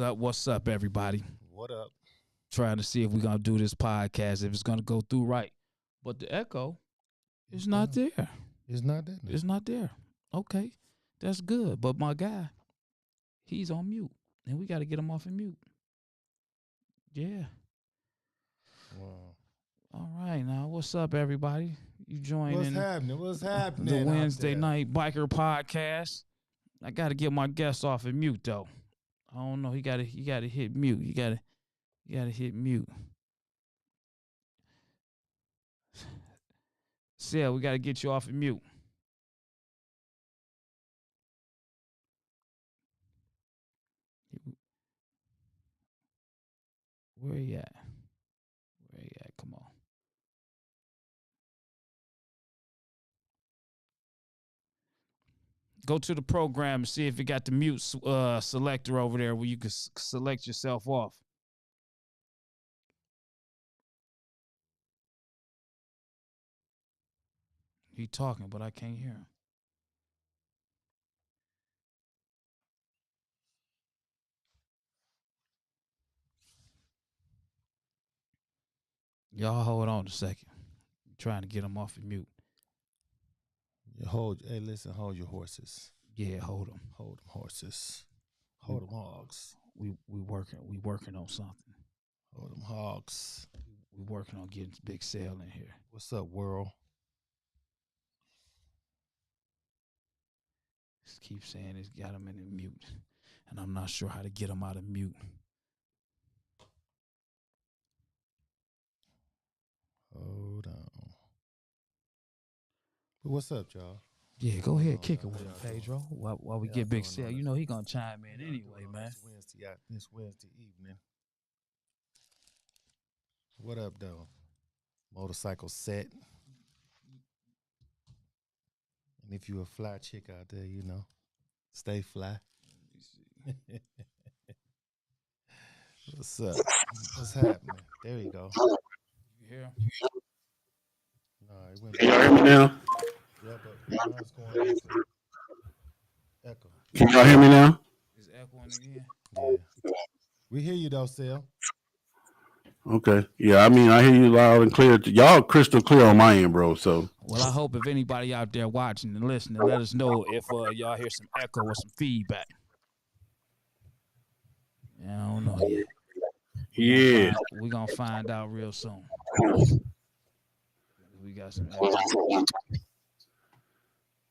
What's up, everybody? What up? Trying to see if we're gonna do this podcast, if it's gonna go through right. But the echo is not Yeah, there. it's not that. It's not there. Okay, that's good. But my guy, he's on mute, and we got to get him off of mute. Yeah. Wow. All right. Now, what's up, everybody? You What's joining happening? What's the happening out Wednesday there? night biker podcast? I got to get my guest off of mute though. I don't know. He got to hit mute. You got to hit mute. Sil, we got to get you off of mute. Where he at? Where he at? Come on. Go to the program and see if it got the mute selector over there where you can select yourself off. He talking, but I can't hear him. Y'all hold on a second. I'm trying to get him off of mute. Hey, listen, hold your horses. Yeah, hold him. Hold them horses. We Hold them hogs. we working on something. Hold them hogs. We working on getting big sale in here. What's up, world? Just keep saying it's got him in the mute, and I'm not sure how to get him out of mute. Hold on. But what's up, y'all? Yeah, go Going ahead, on, kick it y'all? with How him, y'all doing? Pedro. While we How y'all get big doing sale, on you it? know he gonna chime in How y'all anyway, doing on man. this Wednesday evening? What up, though? Motorcycle set. And if you a fly chick out there, stay fly. What's up? What's happening? There you go. You hear him? No, it went Can back y'all hear out. me now? Yeah, but mine's going echo. Echo. Can y'all hear me now? Is echoing again? Yeah. We hear you though, Cell. Okay. Yeah, I mean, I hear you loud and clear. Y'all crystal clear on my end, bro. So, Well, I hope if anybody out there watching and listening, let us know if y'all hear some echo or some feedback. Yeah, I don't know yet. We're gonna yeah. find we're gonna find out real soon. We got some echo.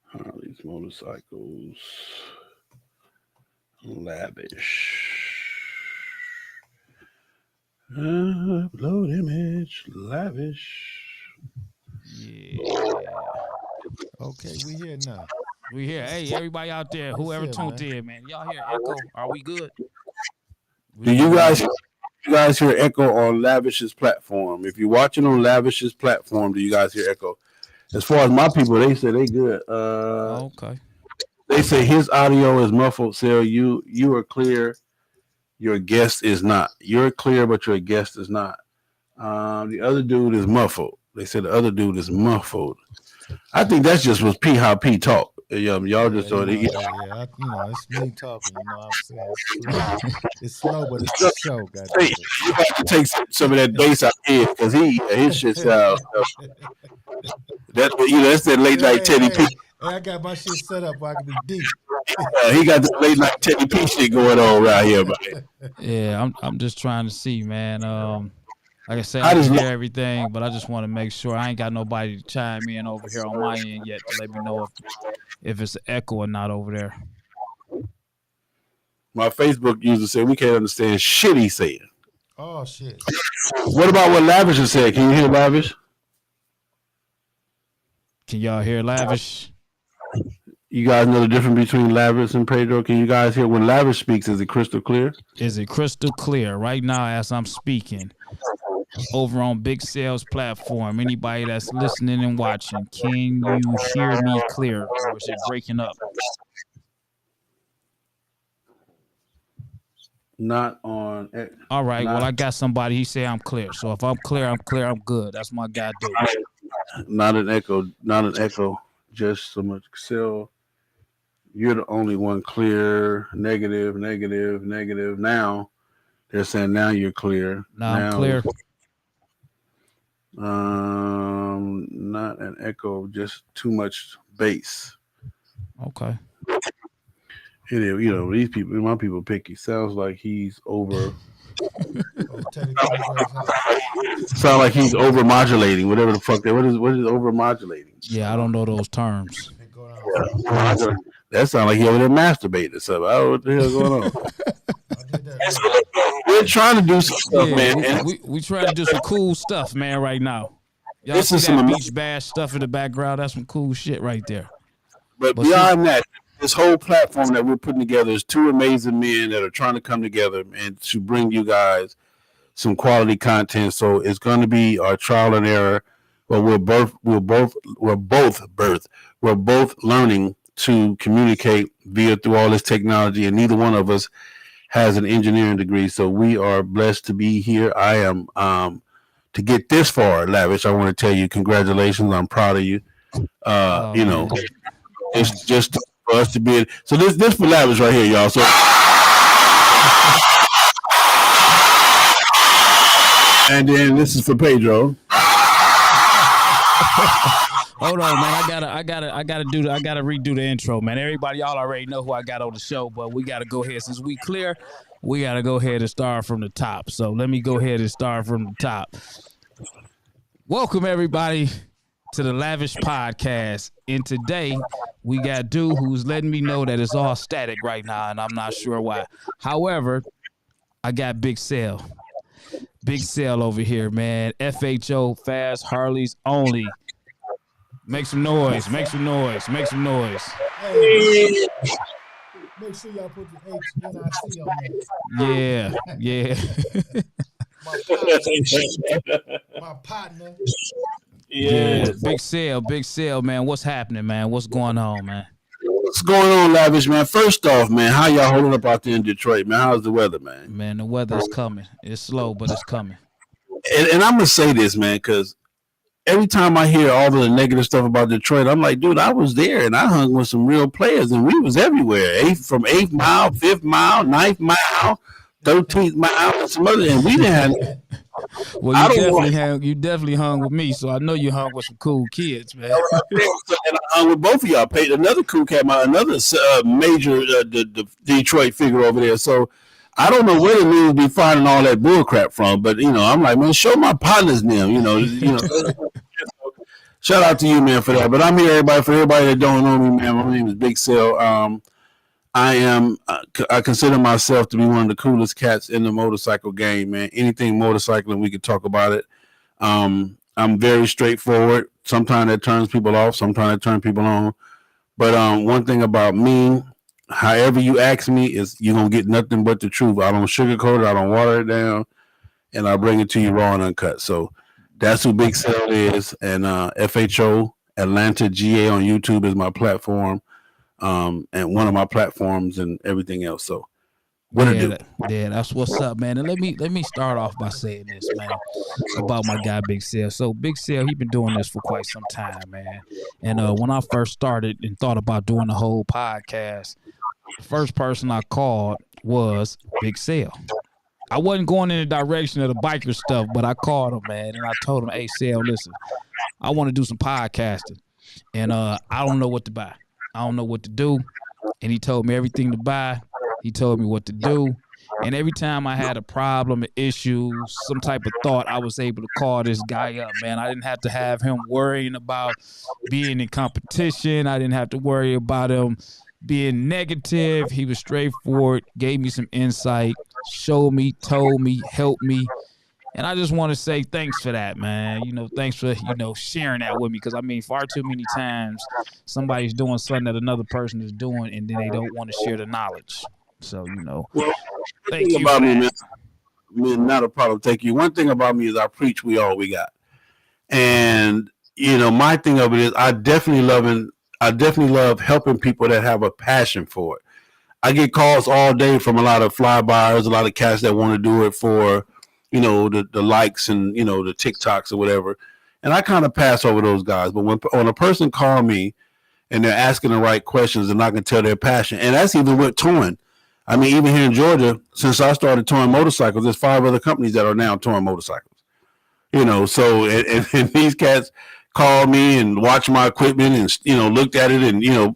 Harley's motorcycles. Lavish. Upload image. Lavish. Yeah. Okay, we here now. We here. Hey, everybody out there, It's whoever here, tuned man. in, man. Y'all hear echo? Are we good? We Do want to you know. guys hear echo on Lavish's platform? If you're watching on Lavish's platform, do you guys hear echo? As far as my people, they say they good. Okay. They say his audio is muffled. So you are clear. Your guest is not. You're clear, but your guest is not. The other dude is muffled. They said the other dude is muffled. I think that's just was P how P talk. Y'all Yeah, just thought it. it's me talking. You know what I'm saying? It's slow. It's slow, but it's for show. God damn Hey, you have to take some of that bass out here because his shit sounds. it. That's what that's that late night hey, Teddy P. hey, hey! I got my shit set up where I can be deep. He got the late night Teddy P shit going on around here, man. Yeah, I'm just trying to see, man. Like I said, How I does can hear everything, but I just want to make sure I ain't got nobody to chime in over here on my end yet to let me know if it's an echo or not over there. my Facebook user said we can't understand shit he's saying? Oh shit! What about what Lavish has said? Can you hear Lavish? Can y'all hear Lavish? You guys know the difference between Lavish and Pedro? Can you guys hear when Lavish speaks? Is it crystal clear? Is it crystal clear right now as I'm speaking over on Big Sales platform? Anybody that's listening and watching, can you hear me clear or is it breaking up? Not on. All right. Well, Not I got somebody. He say I'm clear. So if I'm clear, I'm clear. I'm good. That's my guy, do. not an echo. Not an echo. Just so much. Cell You're the only one clear. Negative, negative, negative. Now they're saying now you're clear. Now I'm Now, clear. not an echo, just too much bass. Okay. These people, my people picky. Sounds like he's over. Oh, Teddy Pendergrass house. Sound like he's over modulating. Whatever the fuck that. What is over modulating? Yeah, I don't know those terms. They go down. That sounds like he over there masturbating or something. I don't know what the hell's going on. I did that. We're trying to do some stuff, Yeah, man. And we trying to do some cool stuff, man, right now. Y'all This see is that some beach bash stuff in the background? That's some cool shit right there. But But beyond that, this whole platform that we're putting together is two amazing men that are trying to come together and to bring you guys some quality content. So it's going to be our trial and error. But we're both learning to communicate through all this technology, and neither one of us has an engineering degree. So we are blessed to be here. I am to get this far, Lavish. I want to tell you, congratulations. I'm proud of you. man. It's just for us to be. So this for Lavish right here, y'all. So. And then this is for Pedro. Hold on, man. I gotta redo the intro, man. Everybody, y'all already know who I got on the show, but we gotta go ahead. Since we clear, we gotta go ahead and start from the top. So let me go ahead and start from the top. Welcome everybody to the Lavish Podcast. And today we got dude who's letting me know that it's all static right now, and I'm not sure why. However, I got Big Cell. Big Cell over here, man. FHO Fast Harley's only. Make some noise. Make some noise. Make some noise. Hey, make sure y'all put the HNIC on Yeah, yeah. that. My partner. Yeah. Big Cell, man. What's happening, man? What's going on, man? What's going on, Lavish, man? First off, man, how y'all holding up out there in Detroit, man? How's the weather, man? Man, the weather's coming. It's slow, but it's coming. And I'm gonna say this, man, because every time I hear all of the negative stuff about Detroit, I'm like, dude, I was there and I hung with some real players, and we was everywhere. From 8th mile, 5th mile, 9th mile, 13th mile, and some other. And we didn't have. Well, you definitely hung with me, so I know you hung with some cool kids, man. And I hung with both of y'all. Paid another cool cat, another major the Detroit figure over there. So I don't know where the news be finding all that bull crap from, but I'm like, man, show my partners them. Shout out to you, man, for that. But I'm here, everybody. For everybody that don't know me, man, my name is Big Cell. I consider myself to be one of the coolest cats in the motorcycle game, man. Anything motorcycling, we could talk about it. I'm very straightforward. Sometimes that turns people off. Sometimes that turns people on. But one thing about me, however you ask me, is you're going to get nothing but the truth. I don't sugarcoat it. I don't water it down. And I bring it to you raw and uncut. So that's who Big Cell is. And FHO Atlanta GA on YouTube is my platform. And one of my platforms and everything else. So what to do? Yeah, that's what's up, man. And let me start off by saying this, man, about my guy Big Cell. So Big Cell, he been doing this for quite some time, man. And when I first started and thought about doing the whole podcast, the first person I called was Big Cell. I wasn't going in the direction of the biker stuff, but I called him, man, and I told him, hey, Cell, listen, I want to do some podcasting, and I don't know what to buy. I don't know what to do. And he told me everything to buy. He told me what to do. And every time I had a problem, an issue, some type of thought, I was able to call this guy up, man. I didn't have to have him worrying about being in competition. I didn't have to worry about him being negative. He was straightforward, gave me some insight, showed me, told me, helped me. And I just want to say thanks for that, man. Thanks for, sharing that with me. Because, far too many times somebody's doing something that another person is doing and then they don't want to share the knowledge. So, well, thank you about for me, that. Man, not a problem. Thank you. One thing about me is I preach we all we got. And, my thing of it is I definitely love helping people that have a passion for it. I get calls all day from a lot of flybys, a lot of cats that want to do it for the likes and, the TikToks or whatever. And I kind of pass over those guys. But when a person call me and they're asking the right questions, and I can tell their passion. And that's even with towing. I mean, even here in Georgia, since I started towing motorcycles, there's 5 other companies that are now towing motorcycles. So and these cats called me and watched my equipment and looked at it and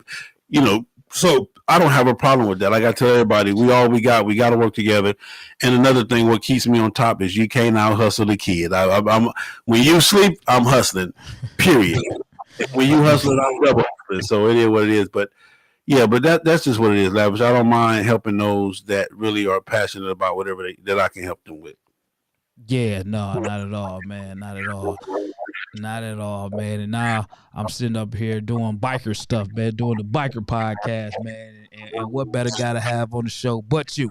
so I don't have a problem with that. Like I tell everybody, we got to work together. And another thing, what keeps me on top is you can't out hustle the kid. I'm when you sleep, I'm hustling. Period. When you hustling, I'm double hustling. So it is what it is. But yeah, but that's just what it is, Lavish. I don't mind helping those that really are passionate about whatever that I can help them with. Yeah, no, not at all, man. Not at all. Not at all, man. And now I'm sitting up here doing biker stuff, man, doing the biker podcast, man. And what better guy to have on the show but you?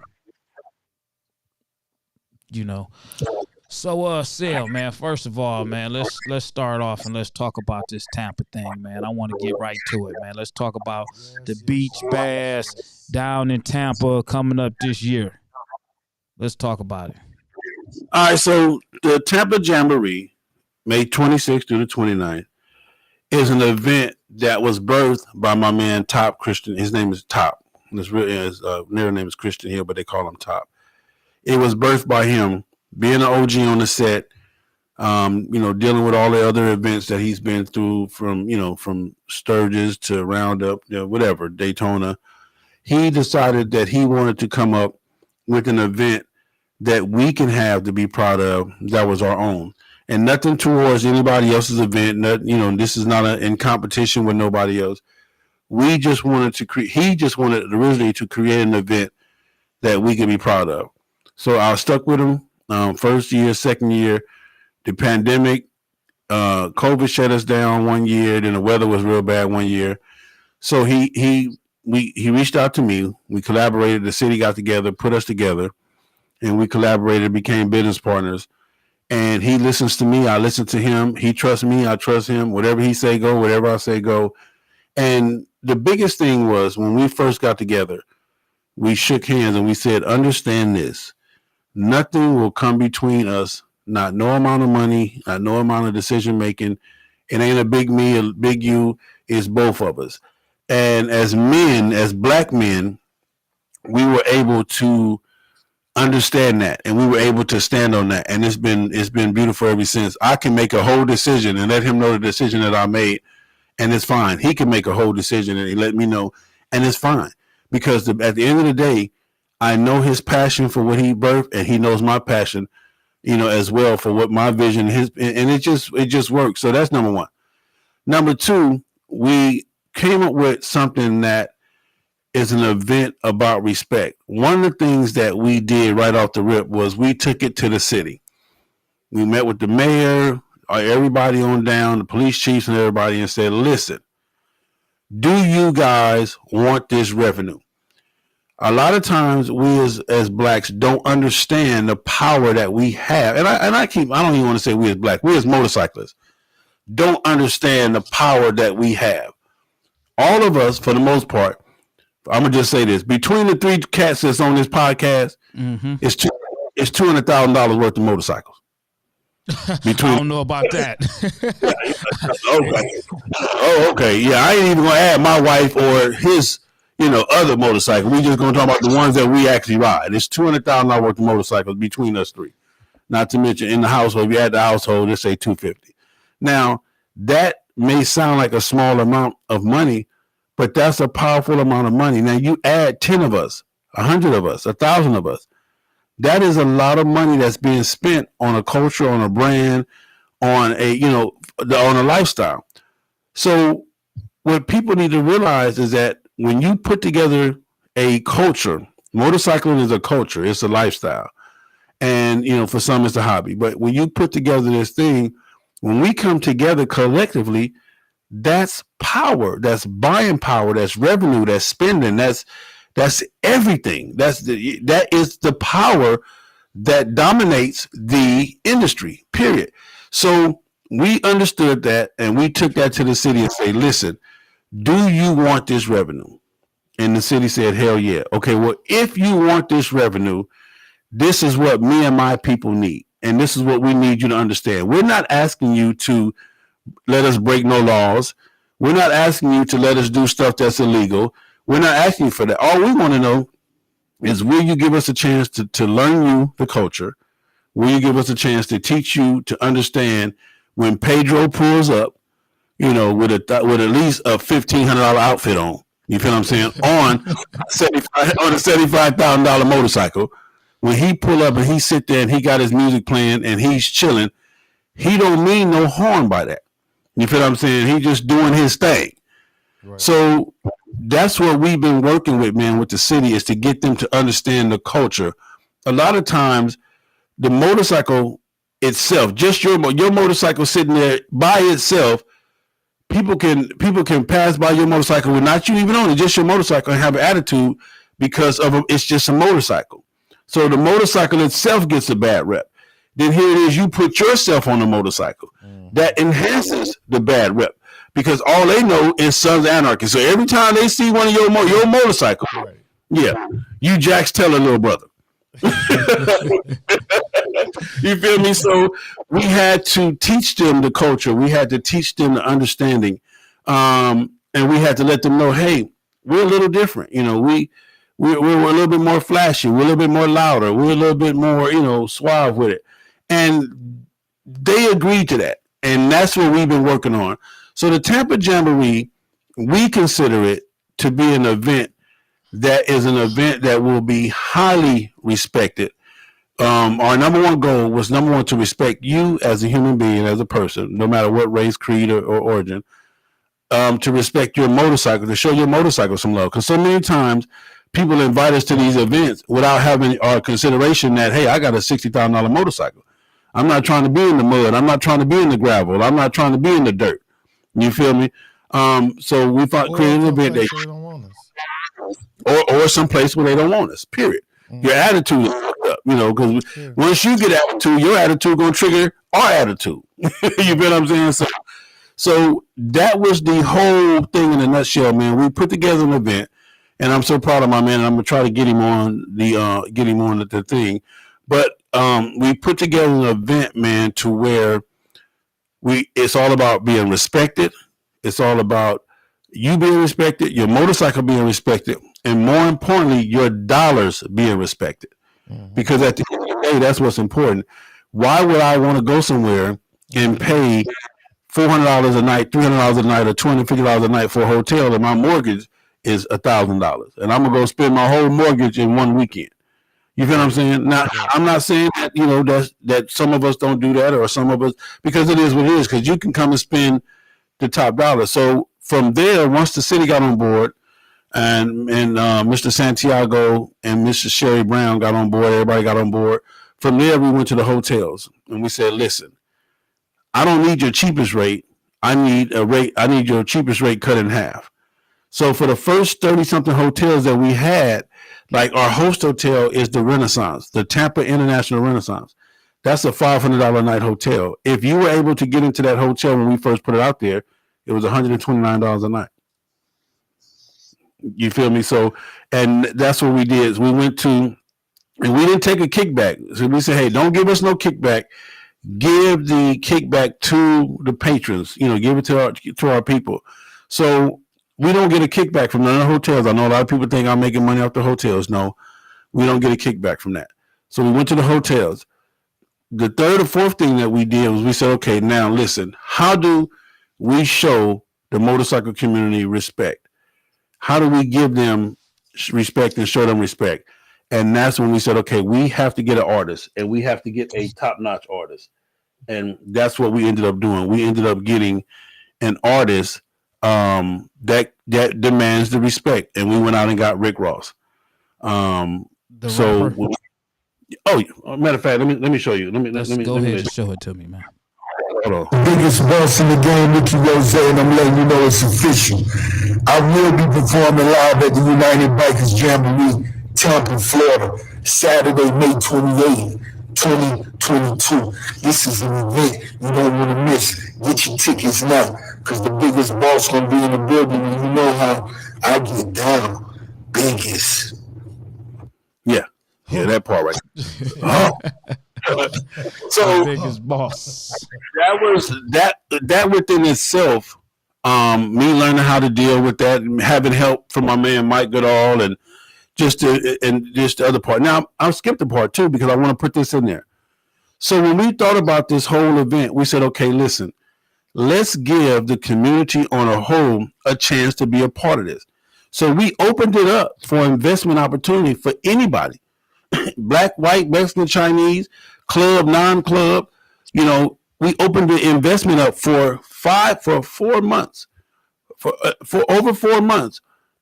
So Cell, man, first of all, man, let's start off and let's talk about this Tampa thing, man. I want to get right to it, man. Let's talk about the beach bass down in Tampa coming up this year. Let's talk about it. All right, so the Tampa Jamboree, May 26th through the 29th, is an event that was birthed by my man Top Christian. His name is Top. His real name is Christian Hill, but they call him Top. It was birthed by him being an OG on the set, dealing with all the other events that he's been through from Sturgis to Roundup, whatever, Daytona. He decided that he wanted to come up with an event that we can have to be proud of that was our own. And nothing towards anybody else's event. This is not in competition with nobody else. We just wanted to create. He just wanted originally to create an event that we could be proud of. So I stuck with him. First year, second year, the pandemic, COVID shut us down 1 year. Then the weather was real bad 1 year. So he reached out to me. We collaborated. The city got together, put us together, and we collaborated, became business partners. And he listens to me. I listen to him. He trusts me. I trust him. Whatever he say, go. Whatever I say, go. And the biggest thing was when we first got together, we shook hands and we said, understand this. Nothing will come between us. Not no amount of money, not no amount of decision making. It ain't a big me, a big you. It's both of us. And as men, as black men, we were able to understand that, and we were able to stand on that, and it's been beautiful ever since. I can make a whole decision and let him know the decision that I made, and it's fine. He can make a whole decision and he let me know, and it's fine, because at the end of the day, I know his passion for what he birthed, and he knows my passion, as well, for what my vision is, and it just works. So that's number one. Number two, we came up with something that is an event about respect. One of the things that we did right off the rip was we took it to the city. We met with the mayor, everybody on down, the police chiefs and everybody, and said, listen, do you guys want this revenue? A lot of times we as blacks don't understand the power that we have. And I don't even want to say we as black, we as motorcyclists don't understand the power that we have. All of us, for the most part, I'm gonna just say this: between the 3 cats that's on this podcast, it's $200,000 worth of motorcycles. I don't know about that. Okay. Oh, okay. Yeah, I ain't even gonna add my wife or his, other motorcycle. We just gonna talk about the ones that we actually ride. It's $200,000 worth of motorcycles between us 3. Not to mention in the household, if you add the household, let's say $250. Now that may sound like a small amount of money, but that's a powerful amount of money. Now you add 10 of us, 100 of us, 1,000 of us. That is a lot of money that's being spent on a culture, on a brand, on a lifestyle. So what people need to realize is that when you put together a culture, motorcycling is a culture, it's a lifestyle. And, for some it's a hobby. But when you put together this thing, when we come together collectively, that's power, that's buying power, that's revenue, that's spending, that's everything. That is the power that dominates the industry, period. So we understood that, and we took that to the city and say, listen, do you want this revenue? And the city said, hell yeah. Okay, well, if you want this revenue, this is what me and my people need. And this is what we need you to understand. We're not asking you to let us break no laws. We're not asking you to let us do stuff that's illegal. We're not asking you for that. All we want to know is, will you give us a chance to learn you the culture? Will you give us a chance to teach you to understand when Pedro pulls up, with at least a $1,500 outfit on? You feel what I'm saying? On a $75,000 motorcycle, when he pull up and he sit there and he got his music playing and he's chilling, he don't mean no harm by that. You feel what I'm saying? He just doing his thing. Right. So that's what we've been working with, man, with the city, is to get them to understand the culture. A lot of times, the motorcycle itself, just your motorcycle sitting there by itself, people can pass by your motorcycle without you even on it, just your motorcycle, and have an attitude because it's just a motorcycle. So the motorcycle itself gets a bad rep. Then here it is, you put yourself on a motorcycle. That enhances the bad rep, because all they know is Sons of Anarchy. So every time they see one of your motorcycle, right. Yeah, you Jack's Teller, little brother. You feel me? So we had to teach them the culture. We had to teach them the understanding, and we had to let them know, hey, we're a little different. We're a little bit more flashy. We're a little bit more louder. We're a little bit more, suave with it. And they agreed to that. And that's what we've been working on. So the Tampa Jamboree, we consider it to be an event that is an event that will be highly respected. Our number one goal was, number one, to respect you as a human being, as a person, no matter what race, creed, or origin, to respect your motorcycle, to show your motorcycle some love. Because so many times people invite us to these events without having our consideration that, hey, I got a $60,000 motorcycle. I'm not trying to be in the mud. I'm not trying to be in the gravel. I'm not trying to be in the dirt. You feel me? So we created an event they don't want us. Or some place where they don't want us, period. Your attitude is fucked up, because once you get attitude, your attitude going to trigger our attitude. You feel what I'm saying? So that was the whole thing in a nutshell, man. We put together an event, and I'm so proud of my man, and I'm going to try to get him on the thing. But we put together an event, man, to where it's all about being respected. It's all about you being respected, your motorcycle being respected, and more importantly, your dollars being respected. Mm-hmm. Because at the end of the day, that's what's important. Why would I want to go somewhere and pay $400 a night, $300 a night, or $250 a night for a hotel, and my mortgage is $1,000, and I'm gonna go spend my whole mortgage in one weekend? You feel what I'm saying? Now, I'm not saying that, that some of us don't do that, or some of us, because it is what it is, because you can come and spend the top dollar. So from there, once the city got on board, and Mr. Santiago and Mr. Sherry Brown got on board, everybody got on board. From there, we went to the hotels, and we said, listen, I don't need your cheapest rate. I need your cheapest rate cut in half. So for the first 30-something hotels that we had, like our host hotel is the Renaissance, the Tampa International Renaissance. That's a $500 a night hotel. If you were able to get into that hotel when we first put it out there, it was $129 a night. You feel me? So, and that's what we did. We went to, and we didn't take a kickback. So we said, hey, don't give us no kickback. Give the kickback to the patrons. Give it to our people. So we don't get a kickback from none of the hotels. I know a lot of people think I'm making money off the hotels. No, we don't get a kickback from that. So we went to the hotels. The third or fourth thing that we did was we said, okay, now listen, how do we show the motorcycle community respect? How do we give them respect and show them respect? And that's when we said, okay, we have to get an artist, and we have to get a top-notch artist. And that's what we ended up doing. We ended up getting an artist that demands the respect. And we went out and got Rick Ross. Matter of fact, let me show you. Let me go ahead and show it to me, man. The biggest boss in the game, Ricky Rose, and I'm letting you know it's official. I will be performing live at the United Bikers Jamboree, Tampa, Florida, Saturday, May 28th, 2022. This is an event you don't want to miss. Get your tickets now, because the biggest boss gonna be in the building, and you know how I get down. Biggest. Yeah, that part right. So biggest boss. That within itself Me learning how to deal with that, and having help from my man Mike Goodall, and just the other part. Now I'll skip the part too because I want to put this in there. So when we thought about this whole event, we said, okay, listen, let's give the community on a whole a chance to be a part of this. So we opened it up for investment opportunity for anybody, black, white, Mexican, Chinese, club, non-club. You know, we opened the investment up for 4 months. For over 4 months,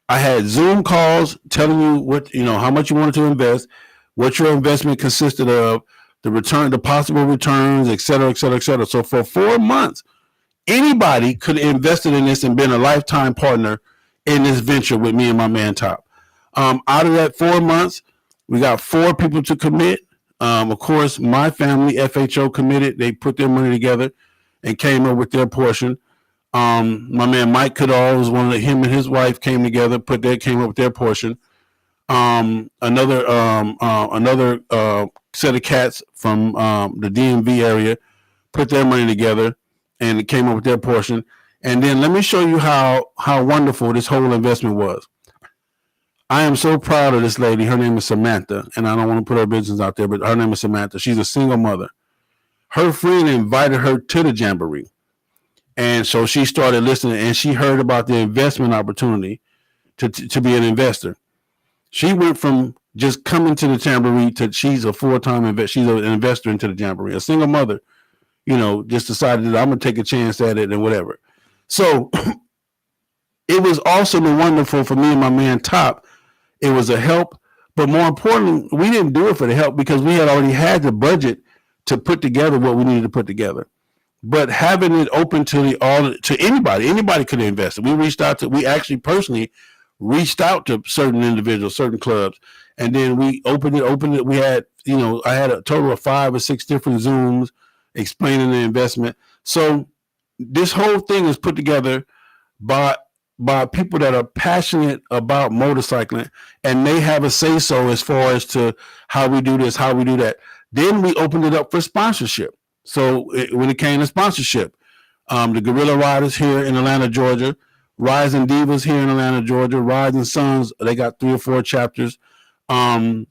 I had Zoom calls telling you what, how much you wanted to invest, what your investment consisted of, the return, the possible returns, et cetera, et cetera, et cetera. So for 4 months, anybody could have invested in this and been a lifetime partner in this venture with me and my man Top. Out of that 4 months, we got 4 people to commit. Of course, my family, FHO, committed. They put their money together and came up with their portion. My man Mike Goodall was one of him and his wife came together, came up with their portion. Another set of cats from the DMV area put their money together and it came up with their portion. And then let me show you how wonderful this whole investment was. I am so proud of this lady. Her name is Samantha, and I don't want to put her business out there, but her name is Samantha. She's a single mother. Her friend invited her to the Jamboree. And so she started listening, and she heard about the investment opportunity to be an investor. She went from just coming to the Jamboree to she's a full-time investor. She's an investor into the Jamboree. A single mother, just decided that I'm going to take a chance at it and whatever. So it was awesome and wonderful for me and my man Top. It was a help, but more importantly, we didn't do it for the help because we had already had the budget to put together what we needed to put together. But having it open to anybody could invest. We actually personally reached out to certain individuals, certain clubs, and then we opened it. We had, I had a total of 5 or 6 different Zooms explaining the investment. So this whole thing is put together by people that are passionate about motorcycling, and they have a say so as far as to how we do this, how we do that. Then we opened it up for sponsorship. So when it came to sponsorship, the Guerrilla Riders here in Atlanta, Georgia, Rising Divas here in Atlanta, Georgia, Rising Sons, they got 3 or 4 chapters. No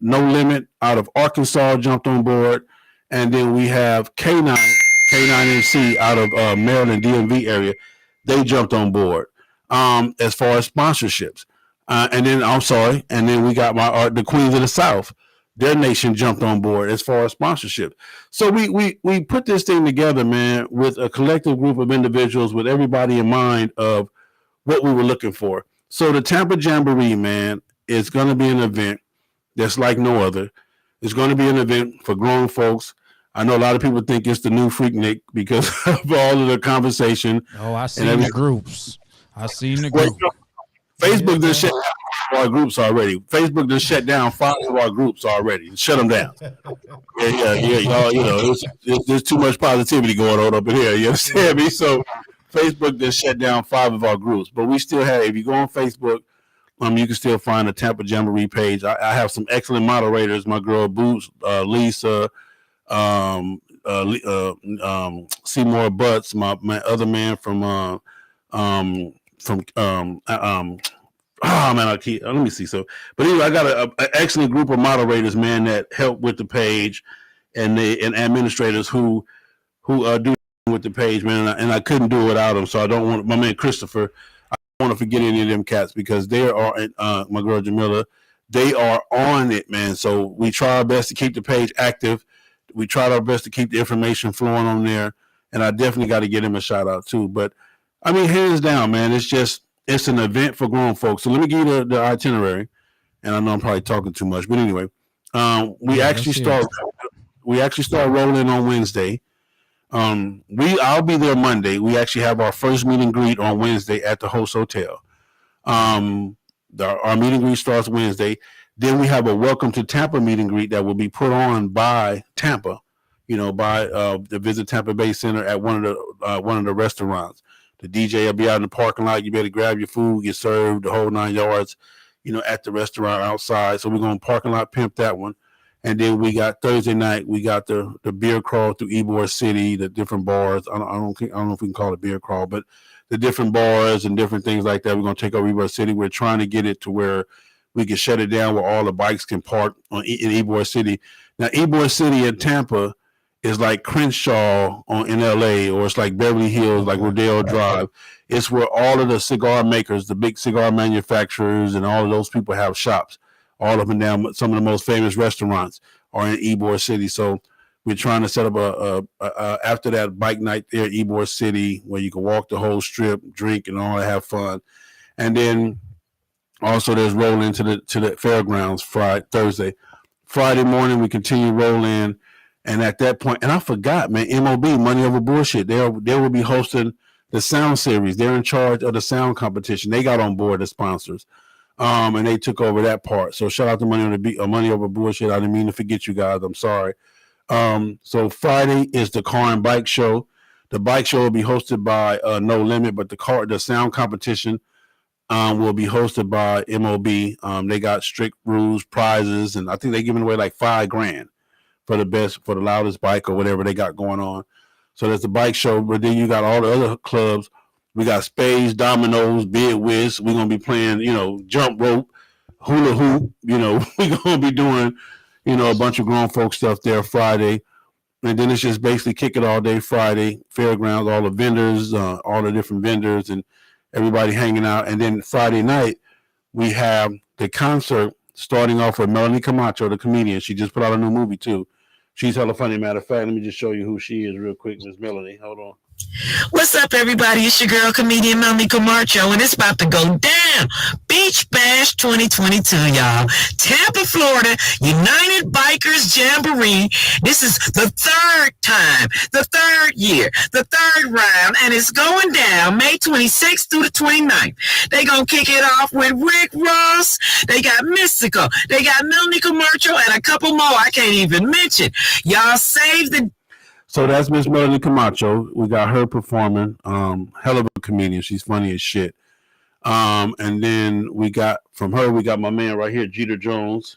Limit out of Arkansas jumped on board. And then we have K9MC out of Maryland, DMV area. They jumped on board as far as sponsorships. And then we got the Queens of the South. Their nation jumped on board as far as sponsorship. So we put this thing together, man, with a collective group of individuals with everybody in mind of what we were looking for. So the Tampa Jamboree, man, is going to be an event that's like no other. It's going to be an event for grown folks. I know a lot of people think it's the new Freaknik because of all of the conversation. Oh, I seen the groups. I seen the group. Facebook just shut down our groups already. Facebook just shut down 5 of our groups already. Shut them down. Y'all, there's too much positivity going on up in here. You understand me? So Facebook just shut down 5 of our groups, but we still have. If you go on Facebook, you can still find the Tampa Jamboree page. I have some excellent moderators. My girl Boots, Lisa, Seymour Butts, my other man from let me see. So, but anyway, I got an excellent group of moderators, man, that help with the page, and administrators who do with the page, man. And I couldn't do it without them. So I don't want my man Christopher. I don't want to forget any of them cats because they are my girl Jamila. They are on it, man. So we try our best to keep the page active. We tried our best to keep the information flowing on there, and I definitely got to get him a shout out too. But I mean, hands down, man, it's an event for grown folks. So let me give you the itinerary, and I know I'm probably talking too much, but anyway, we actually start rolling on Wednesday. I'll be there Monday. We actually have our first meet and greet on Wednesday at the host hotel. Our meet and greet starts Wednesday. Then we have a welcome to Tampa meet and greet that will be put on by Tampa, by the Visit Tampa Bay Center at one of the restaurants. The DJ will be out in the parking lot. You better grab your food, get served, the whole 9 yards, at the restaurant outside. So we're going to parking lot pimp that one. And then we got Thursday night. We got the beer crawl through Ybor City, the different bars. I don't know if we can call it beer crawl, but the different bars and different things like that. We're gonna take over Ybor City. We're trying to get it to where we can shut it down where all the bikes can park in Ybor City. Now, Ybor City in Tampa is like Crenshaw in LA, or it's like Beverly Hills, like Rodeo Drive. It's where all of the cigar makers, the big cigar manufacturers, and all of those people have shops. All up and down, some of the most famous restaurants are in Ybor City. So we're trying to set up after that bike night there at Ybor City, where you can walk the whole strip, drink, and all, have fun. And then also there's rolling to the fairgrounds Thursday. Friday morning we continue rolling, and at that point, and I forgot, man, MOB, Money Over Bullshit, they will be hosting the sound series. They're in charge of the sound competition. They got on board as sponsors. And they took over that part. So shout out to Money Over Bullshit. I didn't mean to forget you guys. I'm sorry. So Friday is the car and bike show. The bike show will be hosted by No Limit, but the sound competition will be hosted by MOB. They got strict rules, prizes, and I think they're giving away like $5,000 for the loudest bike or whatever they got going on. So that's the bike show. But then you got all the other clubs. We got spades, dominoes, bid whist. We're gonna be playing, jump rope, hula hoop. We're gonna be doing, a bunch of grown folk stuff there Friday, and then it's just basically kick it all day Friday. Fairgrounds, all the vendors, all the different vendors, and everybody hanging out. And then Friday night we have the concert starting off with Melanie Camacho, the comedian. She just put out a new movie too. She's hella funny. Matter of fact, let me just show you who she is real quick, Miss Melanie. Hold on. What's up, everybody? It's your girl, comedian Melanie Camacho, and it's about to go down. Beach Bash 2022, y'all. Tampa, Florida, United Bikers Jamboree. This is the third time, the third year, the third round, and it's going down May 26th through the 29th. They gonna kick it off with Rick Ross. They got Mystical. They got Melanie Camacho and a couple more I can't even mention. Y'all save the... So that's Miss Melanie Camacho. We got her performing. Hell of a comedian. She's funny as shit. And then we got my man right here, Jeter Jones.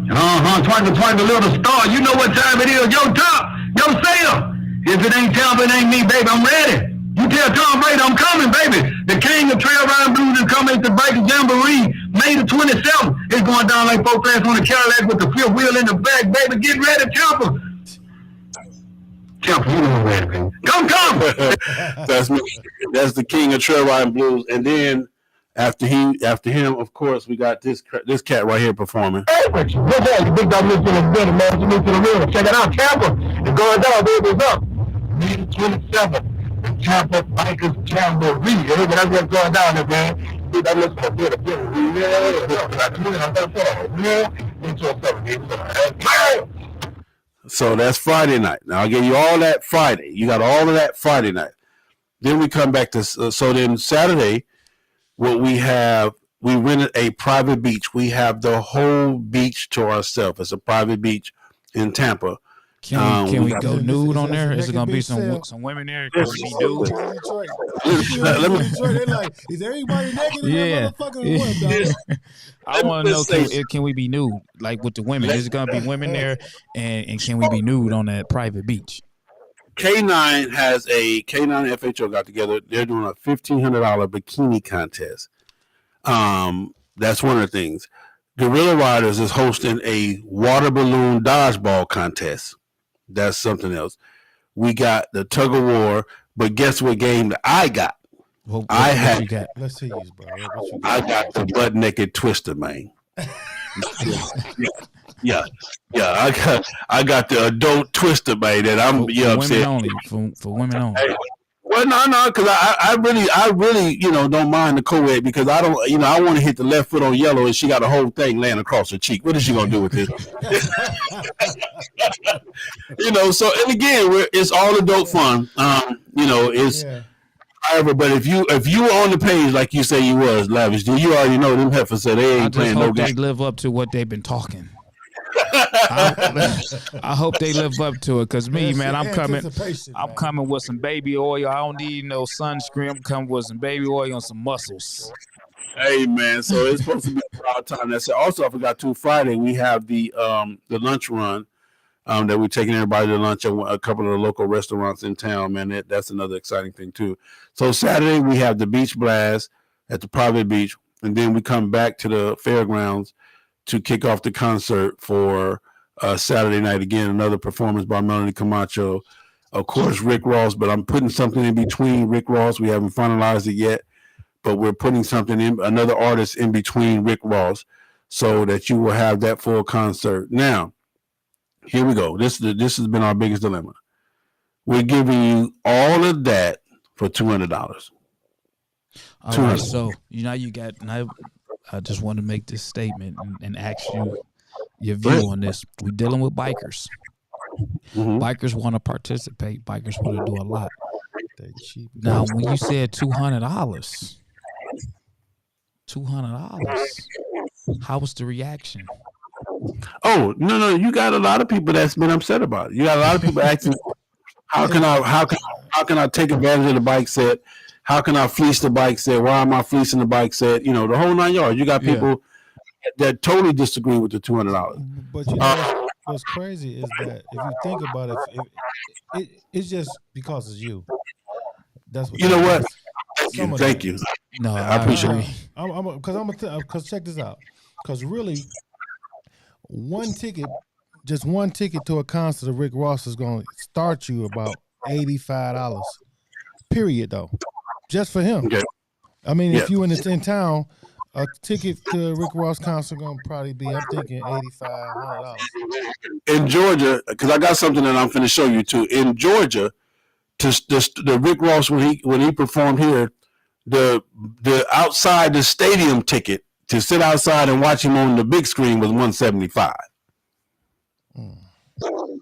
Twinkle, little star. You know what time it is. Yo, Tom, yo, Sale. If it ain't Tampa, it ain't me, baby. I'm ready. You tell Tom Brady I'm coming, baby. The king of trail ride blues is coming to Bikers Jamboree May the 27th. It's going down like 4 class on the Cadillac with the fifth wheel in the back, baby. Get ready, Tampa. Tampa, you know I'm ready, baby. Come. That's me. That's the king of trail riding blues. And then after him, of course, we got this cat right here performing. Hey, what's up? You big dog listening to the man. You need to the real. Check it out, Tampa. It's going down, baby. It's up. May the 27th. Tampa Bikers Jamboree. That's what's going down there, man. So that's Friday night. Now I'll give you all that Friday. You got all of that Friday night. Then we come back to so then Saturday. What we have, we rented a private beach. We have the whole beach to ourselves. It's a private beach in Tampa. Can we go nude on there? Is it gonna be some women there? Can we be nude? Let me. They're like, is everybody naked? Yeah. I want to know, say, can we be nude like with the women? Is it gonna be women there? And can we be nude on that private beach? K9 has a K9 FHO got together. They're doing a $1,500 bikini contest. That's one of the things. Guerrilla Riders is hosting a water balloon dodgeball contest. That's something else. We got the tug of war, but guess what game that I got? What you got? Let's see, bro. I got the butt naked twister, man. Yeah. I got the adult twister, man. That I'm women only. For women only. Hey, well, no, because I really, don't mind the co-ed because I don't, I want to hit the left foot on yellow and she got a whole thing laying across her cheek. What is she gonna do with this? So and again, it's all adult fun. It's. Yeah. However, but if you were on the page like you say you was, Lavish, you already know them heifers said they ain't playing no game. They live up to what they've been talking. I hope they live up to it, cause me, man, I'm coming with some baby oil. I don't need no sunscreen. I'm coming with some baby oil and some muscles. Hey man, so it's supposed to be a proud time. That's it. Also, I forgot too. Friday we have the lunch run that we're taking everybody to lunch at a couple of the local restaurants in town. Man, that's another exciting thing too. So Saturday we have the beach blast at the private beach, and then we come back to the fairgrounds to kick off the concert for Saturday night. Again, another performance by Melanie Camacho, of course Rick Ross. But I'm putting something in between Rick Ross. We haven't finalized it yet, but we're putting something in, another artist in between Rick Ross, so that you will have that full concert. Now, here we go. This has been our biggest dilemma. We're giving you all of that for $200. All right, so you got. Now, I just want to make this statement and ask you your view on this. We're dealing with bikers. Mm-hmm. Bikers want to participate. Bikers want to do a lot. Now, when you said $200. How was the reaction? Oh, no, you got a lot of people that's been upset about it. You got a lot of people asking, how can I take advantage of the bike set? How can I fleece the bike set? Why am I fleecing the bike set? The whole 9 yards. You got people that totally disagree with the $200. But what's crazy is that if you think about it, it's just because it's you. That's what. You know what? Thank you. No, I appreciate it. Because check this out. Because really, one ticket to a concert of Rick Ross is going to start you about $85. Period, though, just for him. Okay. I mean, if you in town, a ticket to a Rick Ross concert going to probably be, I'm thinking, $8,500. In Georgia, because I got something that I'm going to show you too. In Georgia, the Rick Ross when he performed here, the outside the stadium ticket to sit outside and watch him on the big screen was $175.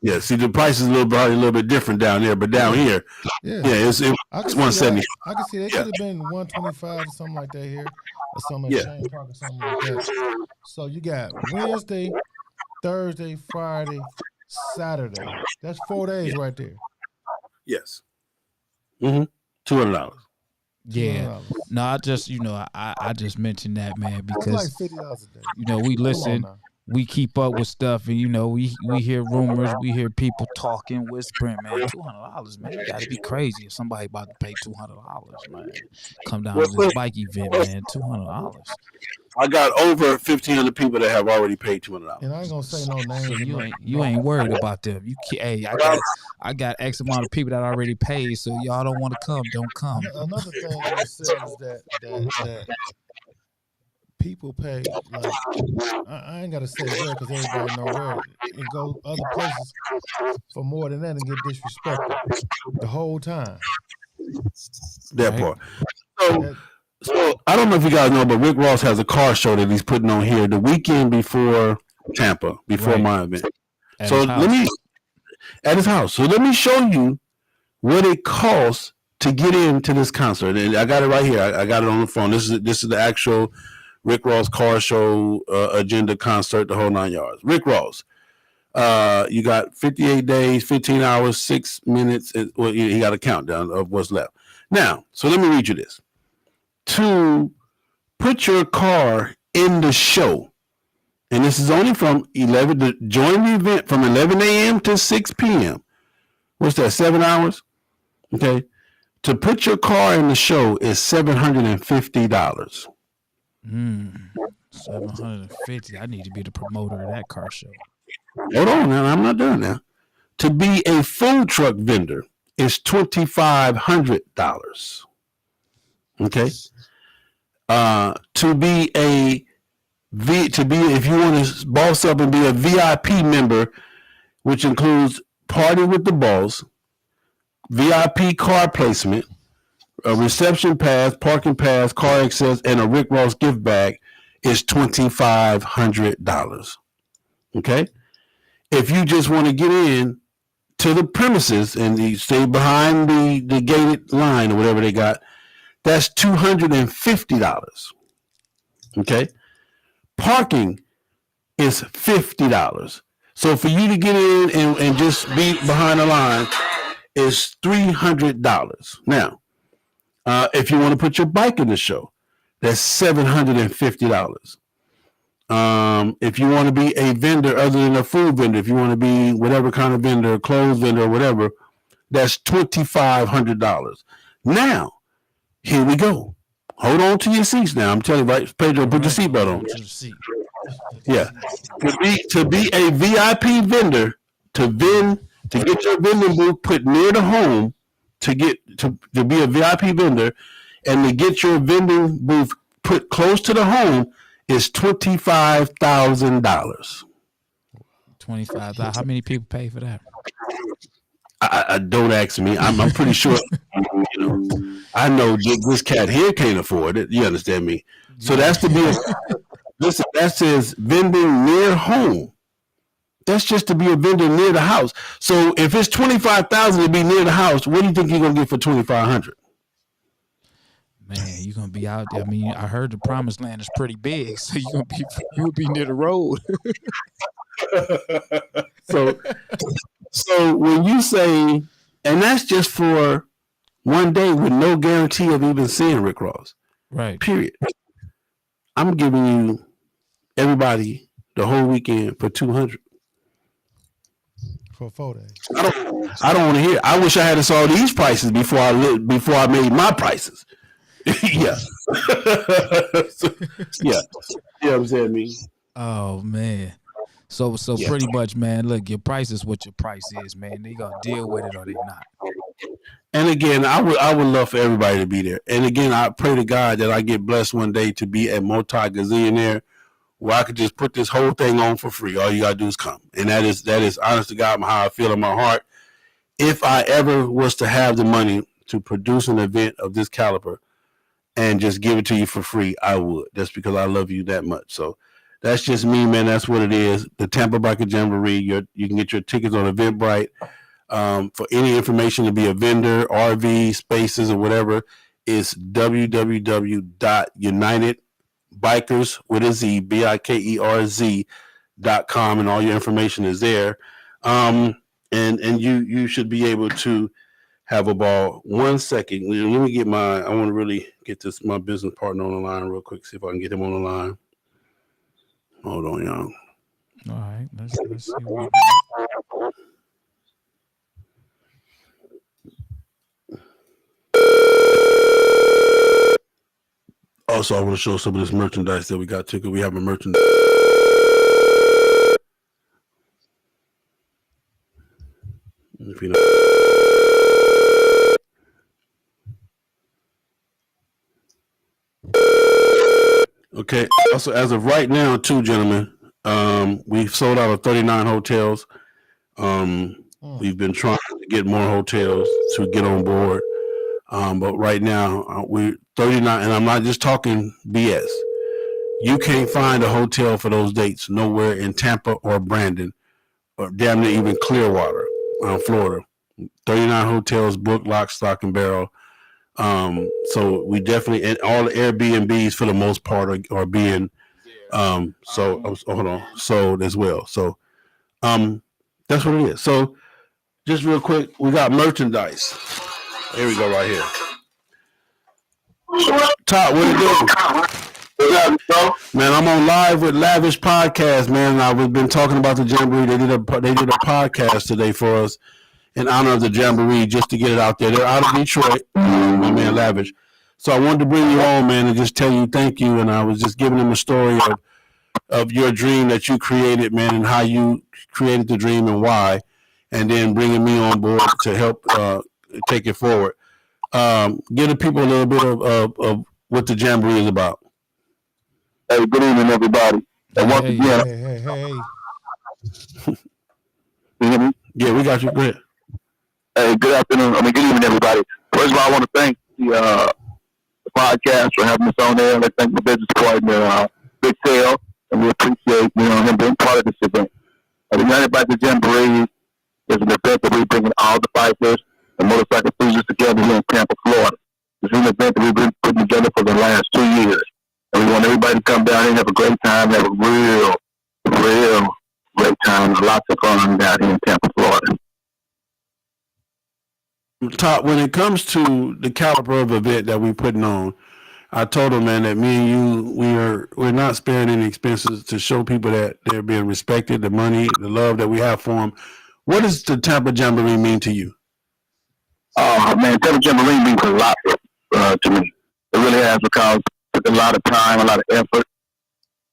Yeah, see, the price is probably a little bit different down there, but down here, it's $175. I can see that could have been $125 or something like that here, or something like Shane Park or something like that. So you got Wednesday, Thursday, Friday, Saturday. That's 4 days right there. Yes. $200. Yeah. No, I just I just mentioned that, man, because like $50 a day. We listen, we keep up with stuff, and we hear rumors, we hear people talking, whispering, man. $200, man, you gotta be crazy if somebody about to pay $200, man. Come down to this bike event, man. $200. I got over 1,500 people that have already paid $200. And I ain't gonna say no names. So you ain't worried about them. I got X amount of people that already paid. So y'all don't want to come, don't come. Another thing I said is that people pay. Like I ain't gotta say where because everybody know where, and go other places for more than that and get disrespected the whole time. That part. So I don't know if you guys know, but Rick Ross has a car show that he's putting on here the weekend before Tampa, before my event. At his house. So let me show you what it costs to get into this concert. And I got it right here. I got it on the phone. This is the actual Rick Ross car show agenda concert, the whole 9 yards. Rick Ross. You got 58 days, 15 hours, 6 minutes. He got a countdown of what's left. Now, so let me read you this. To put your car in the show, and this is only from 11 to join the event from 11 a.m. to 6 p.m. What's that, 7 hours? Okay. To put your car in the show is $750. $750. I need to be the promoter of that car show. Hold on now, I'm not done now. To be a food truck vendor is $2,500. Okay. To be if you want to boss up and be a VIP member, which includes party with the boss, VIP car placement, a reception pass, parking pass, car access, and a Rick Ross gift bag, is $2,500. Okay. If you just want to get in to the premises and you stay behind the gated line or whatever they got, that's $250. Okay. Parking is $50. So for you to get in and just be behind the line is $300. Now, if you want to put your bike in the show, that's $750. If you want to be a vendor other than a food vendor, if you want to be whatever kind of vendor, clothes vendor, or whatever, that's $2,500. Now, here we go. Hold on to your seats now. I'm telling you, right, Pedro, put the seatbelt on. Yeah, to be a VIP vendor, to get your vending booth put near the home, to be a VIP vendor, and to get your vending booth put close to the home is $25,000. 25,000. How many people pay for that? I don't ask me. I'm pretty sure. I know this cat here can't afford it. You understand me? So that's to be. Listen, that says vending near home. That's just to be a vendor near the house. So if it's $25,000 to be near the house, what do you think you're gonna get for $2,500? Man, you're gonna be out there. I mean, I heard the promised land is pretty big, so you'll be near the road. So when you say, and that's just for one day with no guarantee of even seeing Rick Ross. Right. Period. I'm giving you everybody the whole weekend for $200 for 4 days. I don't want to hear. I wish I had saw these prices before I made my prices. Yeah. Yeah. Yeah, I'm saying me. Oh man. So pretty much, man, look, your price is what your price is, man. They gonna deal with it or they not. And again, I would love for everybody to be there. And again, I pray to God that I get blessed one day to be a multi-gazillionaire where I could just put this whole thing on for free. All you gotta do is come. And that is honest to God how I feel in my heart. If I ever was to have the money to produce an event of this caliber and just give it to you for free, I would. That's because I love you that much. So that's just me, man. That's what it is. The Tampa Jamboree. You can get your tickets on Eventbrite. For any information to be a vendor, RV, spaces, or whatever, is www.unitedbikerz.com, and all your information is there. And you should be able to have a ball. 1 second. Let me get I want to really get my business partner on the line real quick, see if I can get him on the line. Hold on, y'all. All right, let's see what Also, I want to show some of this merchandise that we got too, because we have a merchandise. If you know. Okay. Also, as of right now, too, gentlemen, we've sold out of 39 hotels. We've been trying to get more hotels to get on board. But right now, we're 39, and I'm not just talking BS. You can't find a hotel for those dates nowhere in Tampa or Brandon, or damn near even Clearwater, Florida. 39 hotels booked, lock, stock, and barrel. So we definitely, and all the Airbnbs for the most part are being sold as well. So that's what it is. So just real quick, we got merchandise. Here we go, right here. Todd, what you doing? Man, I'm on live with Lavish Podcast, man. I've been talking about the Jamboree. They did a podcast today for us in honor of the Jamboree, just to get it out there. They're out of Detroit, my man Lavish. So I wanted to bring you on, man, and just tell you thank you. And I was just giving them a story of your dream that you created, man, and how you created the dream and why, and then bringing me on board to help take it forward. Give the people a little bit of what the Jamboree is about. Hey, good evening, everybody. And once again, Hey. You hear me? Yeah, we got you. Go ahead. Hey, good afternoon. Good evening, everybody. First of all, I want to thank the podcast for having us on there. I'd like to thank my business partner, Big Cell, and we appreciate him being part of this event. The United Bikers Jamboree is an event that we bring all the bikers and motorcycle enthusiasts together here in Tampa, Florida. This is an event that we've been putting together for the last 2 years. And we want everybody to come down here and have a great time, have a real great time. Lots of fun down here in Tampa, Florida. Todd, when it comes to the caliber of event that we're putting on, I told him, man, that me and you, we're not sparing any expenses to show people that they're being respected, the money, the love that we have for them. What does the Tampa Jamboree mean to you? Oh man, Tampa Jamboree means a lot to me. It really has, because it took a lot of time, a lot of effort.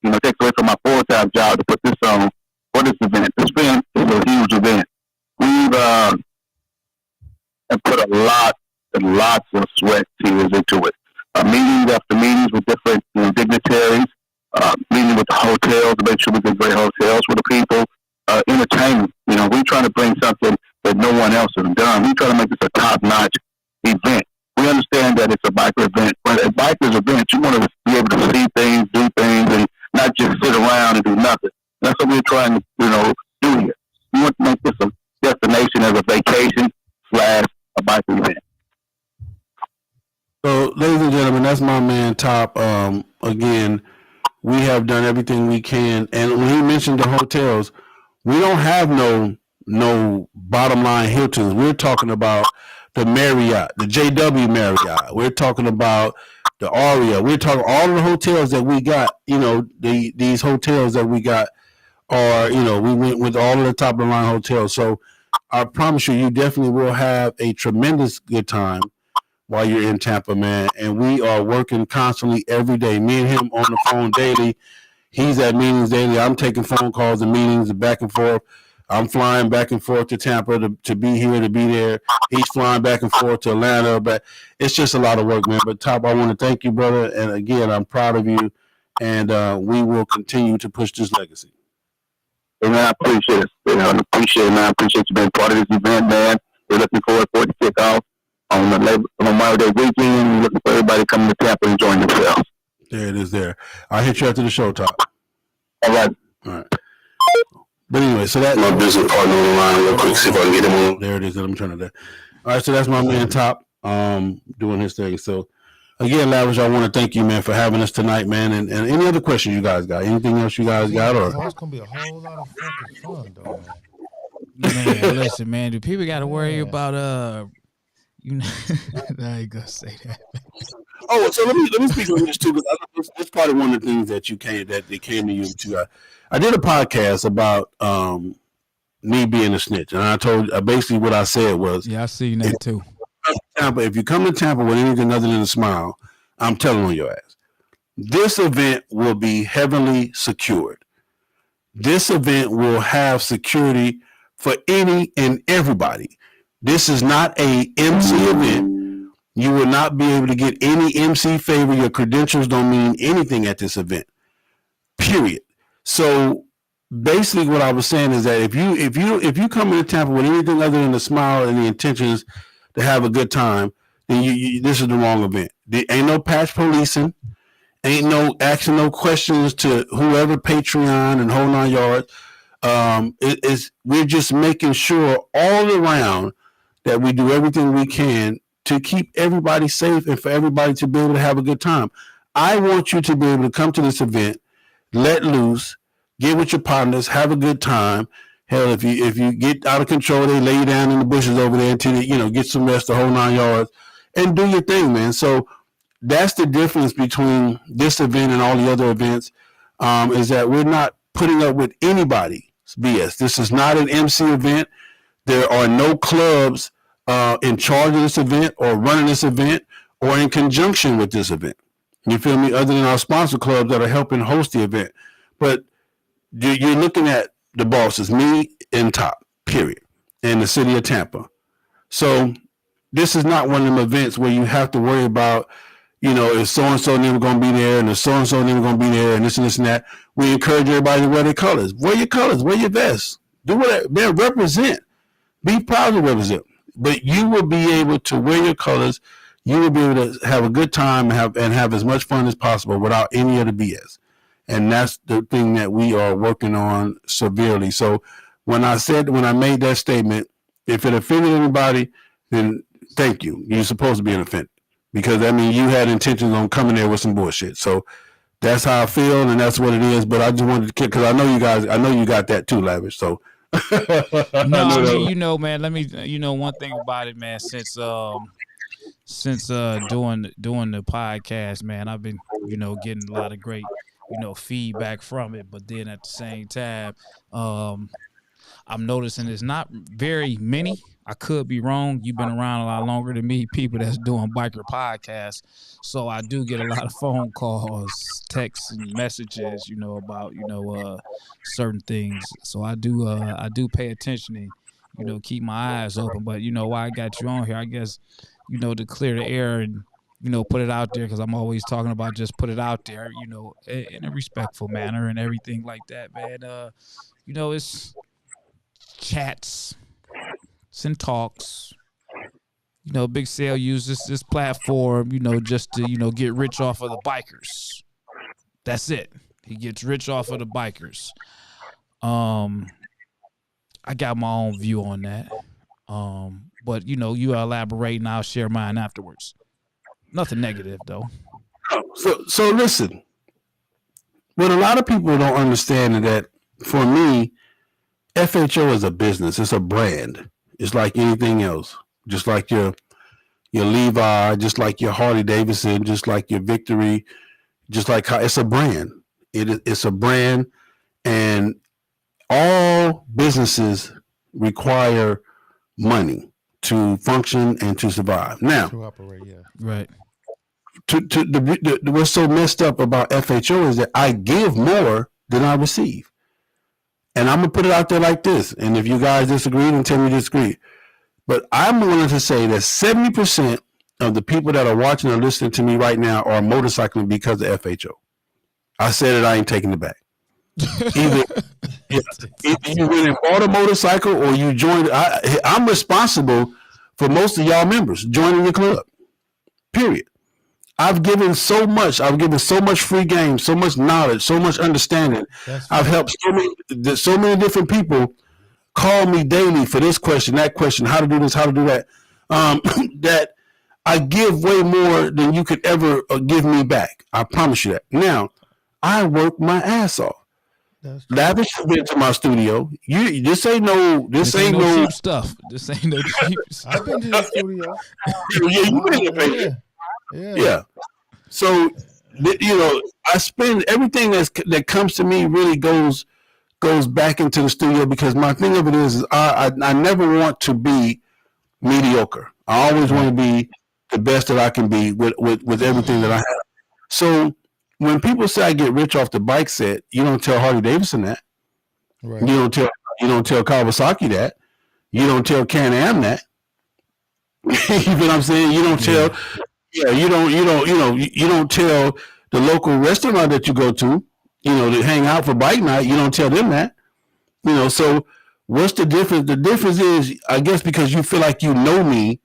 It takes away from my full-time job to put this on for this event. This event is a huge event. We've put lots of sweat, tears into it. Meetings after meetings with different dignitaries, meeting with the hotels to make sure we get great hotels for the people, entertainment. We're trying to bring something that no one else has done. We're trying to make this a top-notch event. We understand that it's a biker event, but at biker's event, you want to be able to see things, do things, and not just sit around and do nothing. That's what we're trying to, do here. We want to make this a destination as a vacation / a biker event. So, ladies and gentlemen, that's my man Top. Again, we have done everything we can, and when he mentioned the hotels, we don't have no bottom line Hiltons. We're talking about the Marriott, the JW Marriott. We're talking about the Aria. We're talking all of the hotels that we got. These hotels that we got are, we went with all of the top of the line hotels. So I promise you, you definitely will have a tremendous good time while you're in Tampa, man. And we are working constantly every day. Me and him on the phone daily. He's at meetings daily. I'm taking phone calls and meetings and back and forth. I'm flying back and forth to Tampa to be here, to be there. He's flying back and forth to Atlanta. But it's just a lot of work, man. But Top, I want to thank you, brother. And again, I'm proud of you. And we will continue to push this legacy. And I appreciate it. I appreciate you being part of this event, man. We're looking forward for it to kick off on Memorial Day weekend. We're looking for everybody coming to Tampa and enjoying themselves. There it is there. I'll hit you after the show, Top. All right. But anyway, so that's my business partner on the line real quick, see if I can get him on. There it is. Let me turn it there. All right, so that's my man Top doing his thing. So again, Lavish, I want to thank you, man, for having us tonight, man. And any other questions you guys got? Anything else you guys got? Or it's gonna be a whole lot of fucking fun, though, Man, listen, man. Do people got to worry about I ain't gonna say that. Oh, so let me speak on this too, because that's probably one of the things that they came to you to. I did a podcast about me being a snitch, and I told basically what I said was, yeah, I see that too. If you come to Tampa with anything other than a smile, I'm telling on your ass. This event will be heavily secured. This event will have security for any and everybody. This is not a MC event. You will not be able to get any MC favor. Your credentials don't mean anything at this event. Period. So basically what I was saying is that if you come into Tampa with anything other than a smile and the intentions to have a good time, then this is the wrong event. There ain't no patch policing, ain't no asking no questions to whoever Patreon and whole 9 yards. We're just making sure all around that we do everything we can to keep everybody safe and for everybody to be able to have a good time. I want you to be able to come to this event, let loose, get with your partners, have a good time. Hell, if you get out of control, they lay you down in the bushes over there until get some rest, the whole 9 yards, and do your thing, man. So that's the difference between this event and all the other events, is that we're not putting up with anybody's BS. This is not an MC event. There are no clubs in charge of this event or running this event or in conjunction with this event. You feel me? Other than our sponsor clubs that are helping host the event. But you're looking at the bosses, me and Top, period, in the city of Tampa. So this is not one of them events where you have to worry about, if so-and-so never going to be there and if so-and-so never going to be there and this and that. We encourage everybody to wear their colors. Wear your colors. Wear your vests. Do whatever. Man, represent. Be proud to represent. But you will be able to wear your colors. You will be able to have a good time and have as much fun as possible without any of the BS. And that's the thing that we are working on severely. So when I made that statement, if it offended anybody, then thank you. You're supposed to be offended because that means you had intentions on coming there with some bullshit. So that's how I feel, and that's what it is. But I just wanted to kick because I know you got that too, Lavish. So no, man. Let me. One thing about it, man. since doing the podcast, man, I've been getting a lot of great feedback from it. But then at the same time, um, I'm noticing it's not very many. I could be wrong. You've been around a lot longer than me, people that's doing biker podcasts. So I do get a lot of phone calls, texts, and messages, about certain things. So I do pay attention and keep my eyes open. But why I got you on here, I guess, to clear the air and put it out there, because I'm always talking about just put it out there, in a respectful manner and everything like that, man. It's chats and talks. Big Cell uses this platform, just to, get rich off of the bikers. That's it. He gets rich off of the bikers. I got my own view on that. But you elaborate and I'll share mine afterwards. Nothing negative though. So listen. What a lot of people don't understand is that for me, FHO is a business. It's a brand. It's like anything else. Just like your Levi, just like your Harley Davidson, just like your Victory, just like how it's a brand. It's a brand, and all businesses require money to function and to survive. Now, To operate, yeah. Right. What's so messed up about FHO is that I give more than I receive. And I'm going to put it out there like this. And if you guys disagree, then tell me you disagree. But I'm willing to say that 70% of the people that are watching or listening to me right now are motorcycling because of FHO. I said it, I ain't taking it back. Either you went and bought a motorcycle or you joined. I'm responsible for most of y'all members joining the club. Period. I've given so much. I've given so much free game, so much knowledge, so much understanding. I've helped so many different people call me daily for this question, that question, how to do this, how to do that. That I give way more than you could ever give me back. I promise you that. Now, I work my ass off. Lavish has been to my studio. This ain't no cheap stuff. This ain't no cheap stuff. I've been to the studio. Yeah, you been to the Yeah. So, I spend everything that comes to me really goes back into the studio, because my thing of it is I never want to be mediocre. I always want to be the best that I can be with everything that I have. So when people say I get rich off the bike set, you don't tell Harley Davidson that. Right. You don't tell Kawasaki that. You don't tell Can-Am that. You know what I'm saying? You don't tell. Yeah, you don't tell the local restaurant that you go to, to hang out for bike night. You don't tell them that. So what's the difference? The difference is, I guess, because you feel like you know me.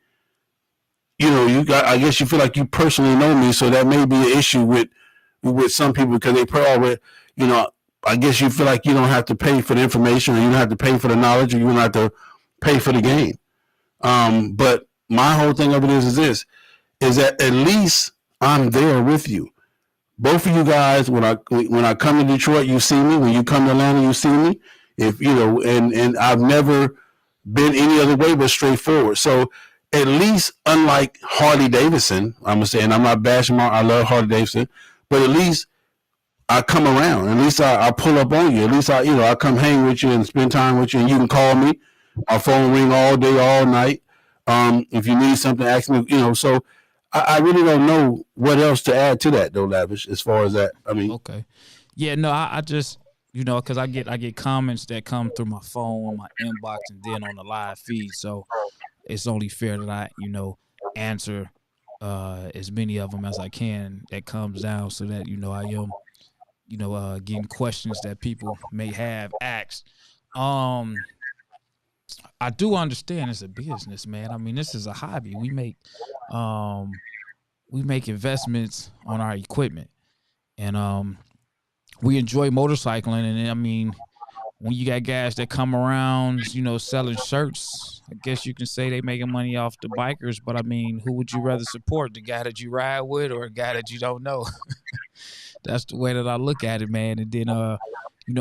I guess you feel like you personally know me, so that may be an issue with some people, because they probably, I guess you feel like you don't have to pay for the information, or you don't have to pay for the knowledge, or you don't have to pay for the game. But my whole thing of it is this. Is that at least I'm there with you. Both of you guys, when I come to Detroit, you see me. When you come to Atlanta, you see me. If and I've never been any other way but straightforward. So at least, unlike Harley Davidson, I'm gonna say, and I'm not bashing I love Harley Davidson, but at least I come around. At least I pull up on you. At least I come hang with you and spend time with you, and you can call me. My phone ring all day, all night. If you need something, ask me. So. I really don't know what else to add to that, though, Lavish, as far as that. I mean, okay, yeah, no, I just because I get comments that come through my phone, my inbox, and then on the live feed. So it's only fair that I answer as many of them as I can that comes down, so that I am getting questions that people may have asked. I do understand it's a business, man. I mean, this is a hobby. We make investments on our equipment, and we enjoy motorcycling. And I mean, when you got guys that come around, selling shirts, I guess you can say they making money off the bikers. But I mean, who would you rather support? The guy that you ride with, or a guy that you don't know? That's the way that I look at it, man. And then,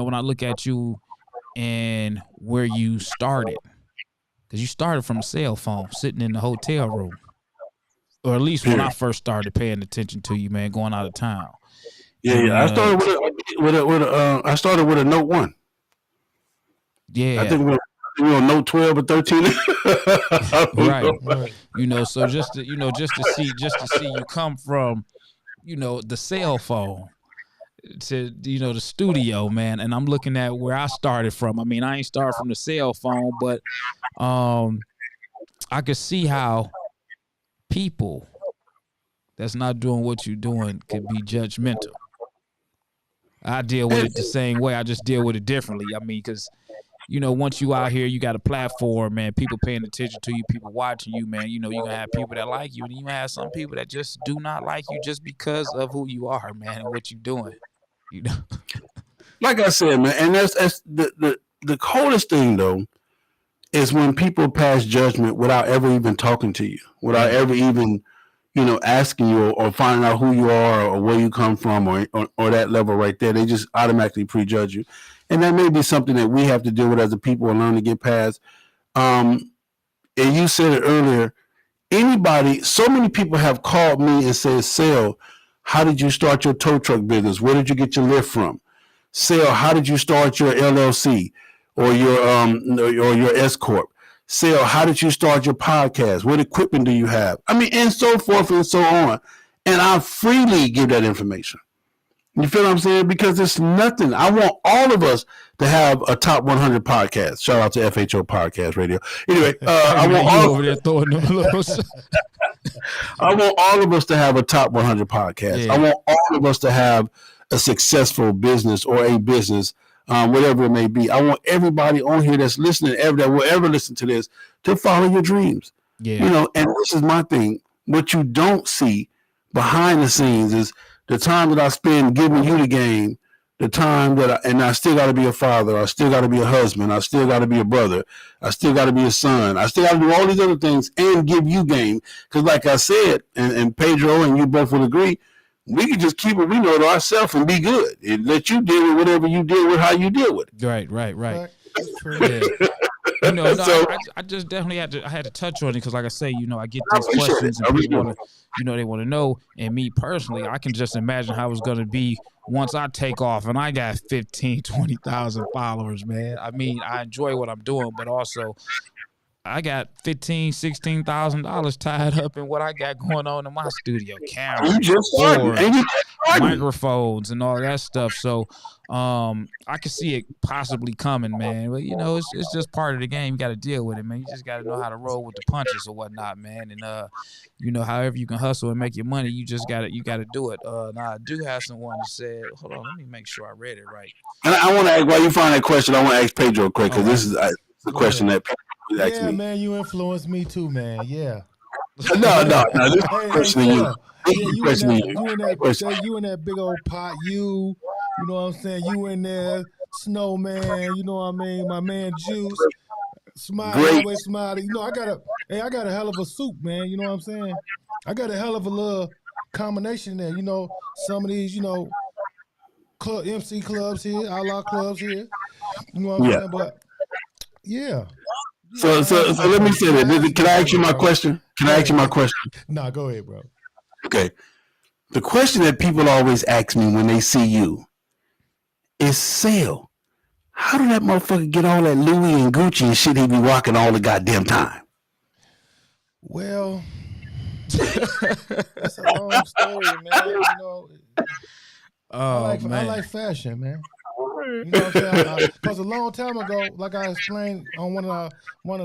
when I look at you and where you started. Because you started from a cell phone, sitting in the hotel room. or at least when I first started paying attention to you, man, going out of town. Yeah, And, I started I started with a Note 1. Yeah, I think we were on Note 12 or 13. right. You know, so just to see you come from, the cell phone to the studio, man. And I'm looking at where I started from. I mean, I ain't started from the cell phone, but I could see how people that's not doing what you're doing could be judgmental. I deal with it the same way. I just deal with it differently. I mean, because once you out here, you got a platform, man. People paying attention to you, people watching you, man. You're gonna have people that like you, and you gonna have some people that just do not like you just because of who you are, man, and what you're doing. Like I said, man, and that's the coldest thing though is when people pass judgment without ever even talking to you, without ever even asking you or finding out who you are or where you come from or that level right there. They just automatically prejudge you. And that may be something that we have to deal with as a people and learn to get past. And you said it earlier, so many people have called me and said, Cell, how did you start your tow truck business? Where did you get your lift from? Cell, how did you start your LLC or your S Corp? Cell, how did you start your podcast? What equipment do you have? I mean, and so forth and so on. And I freely give that information. You feel what I'm saying? Because it's nothing. I want all of us to have a top 100 podcast. Shout out to FHO Podcast Radio. Anyway, I want all of us to have a top 100 podcast. Yeah. I want all of us to have a successful business or a business, whatever it may be. I want everybody on here that's listening, that will ever listen to this, to follow your dreams. Yeah. And this is my thing. What you don't see behind the scenes is the time that I spend giving you the game, the time that I still got to be a father, I still got to be a husband, I still got to be a brother, I still got to be a son, I still got to do all these other things and give you game. Because like I said, and Pedro and you both would agree, we can just keep what we know to ourselves and be good and let you deal with whatever you deal with, how you deal with it. Right. Yeah. I just definitely had to touch on it because, like I say, I get these questions and people want to, they want to know. And me personally, I can just imagine how it's going to be once I take off and I got 15, 20,000 followers, man. I mean, I enjoy what I'm doing, but also I got $16,000 tied up in what I got going on in my studio, cameras, microphones, and all that stuff. So I can see it possibly coming, man. But it's just part of the game. You got to deal with it, man. You just got to know how to roll with the punches or whatnot, man. And however you can hustle and make your money, you got to do it. Now I do have someone that said, hold on, let me make sure I read it right. And I want to ask, while you find that question, I want to ask Pedro quick because this is the question that people ask me. Man, you influenced me too, man. Yeah. No. This is a question to you. You in that big old pot. You know what I'm saying? You in there, Snowman. You know what I mean? My man Juice. Smile, always smiling. I got a hell of a soup, man. You know what I'm saying? I got a hell of a little combination there. Some of these, club MC clubs here, outlaw clubs here. You know what I'm saying? But yeah. So let me say that. Can I ask you my question? Nah, go ahead, bro. Okay. The question that people always ask me when they see you is, Cell, how did that motherfucker get all that Louis and Gucci and shit he be rocking all the goddamn time? Well, it's a long story, man. I like fashion, man. You know what I'm saying? Because a long time ago, like I explained on one of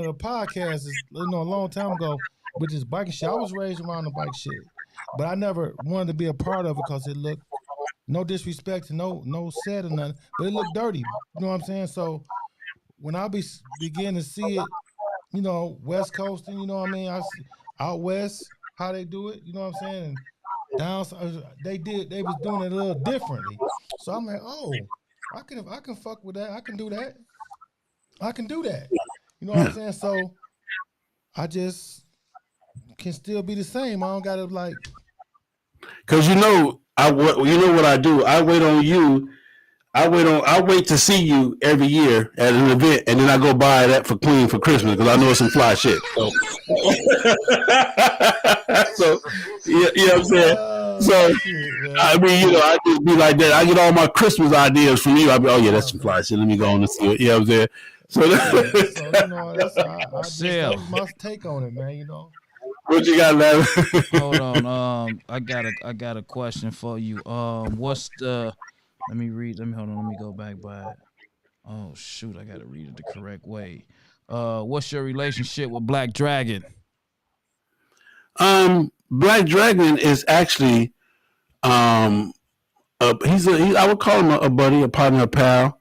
the podcasts, a long time ago with this biking shit, I was raised around the bike shit, but I never wanted to be a part of it because it looked, no disrespect to no set or nothing, but it looked dirty. You know what I'm saying? So when I begin to see it, West Coasting, you know what I mean? I see out west how they do it. You know what I'm saying? And down they was doing it a little differently. So I'm like, oh. I can fuck with that. I can do that. You know what I'm saying? So I just can still be the same. I don't gotta Cause what I do. I wait on you. I wait to see you every year at an event, and then I go buy that for Queen for Christmas because I know it's some fly shit. So, so you know what I'm saying. So shit, I mean, I just be like that. I get all my Christmas ideas from you. I be, oh yeah, that's some fly shit. Let me go on and see it. You know what I'm saying. So, that's Cell. that was my take on it, man. What you got, Larry? Hold on. I got a question for you. What's the? Let me hold on. Let me go back by it. Oh shoot, I gotta read it the correct way. What's your relationship with Black Dragon? Black Dragon is actually I would call him a buddy, a partner, a pal,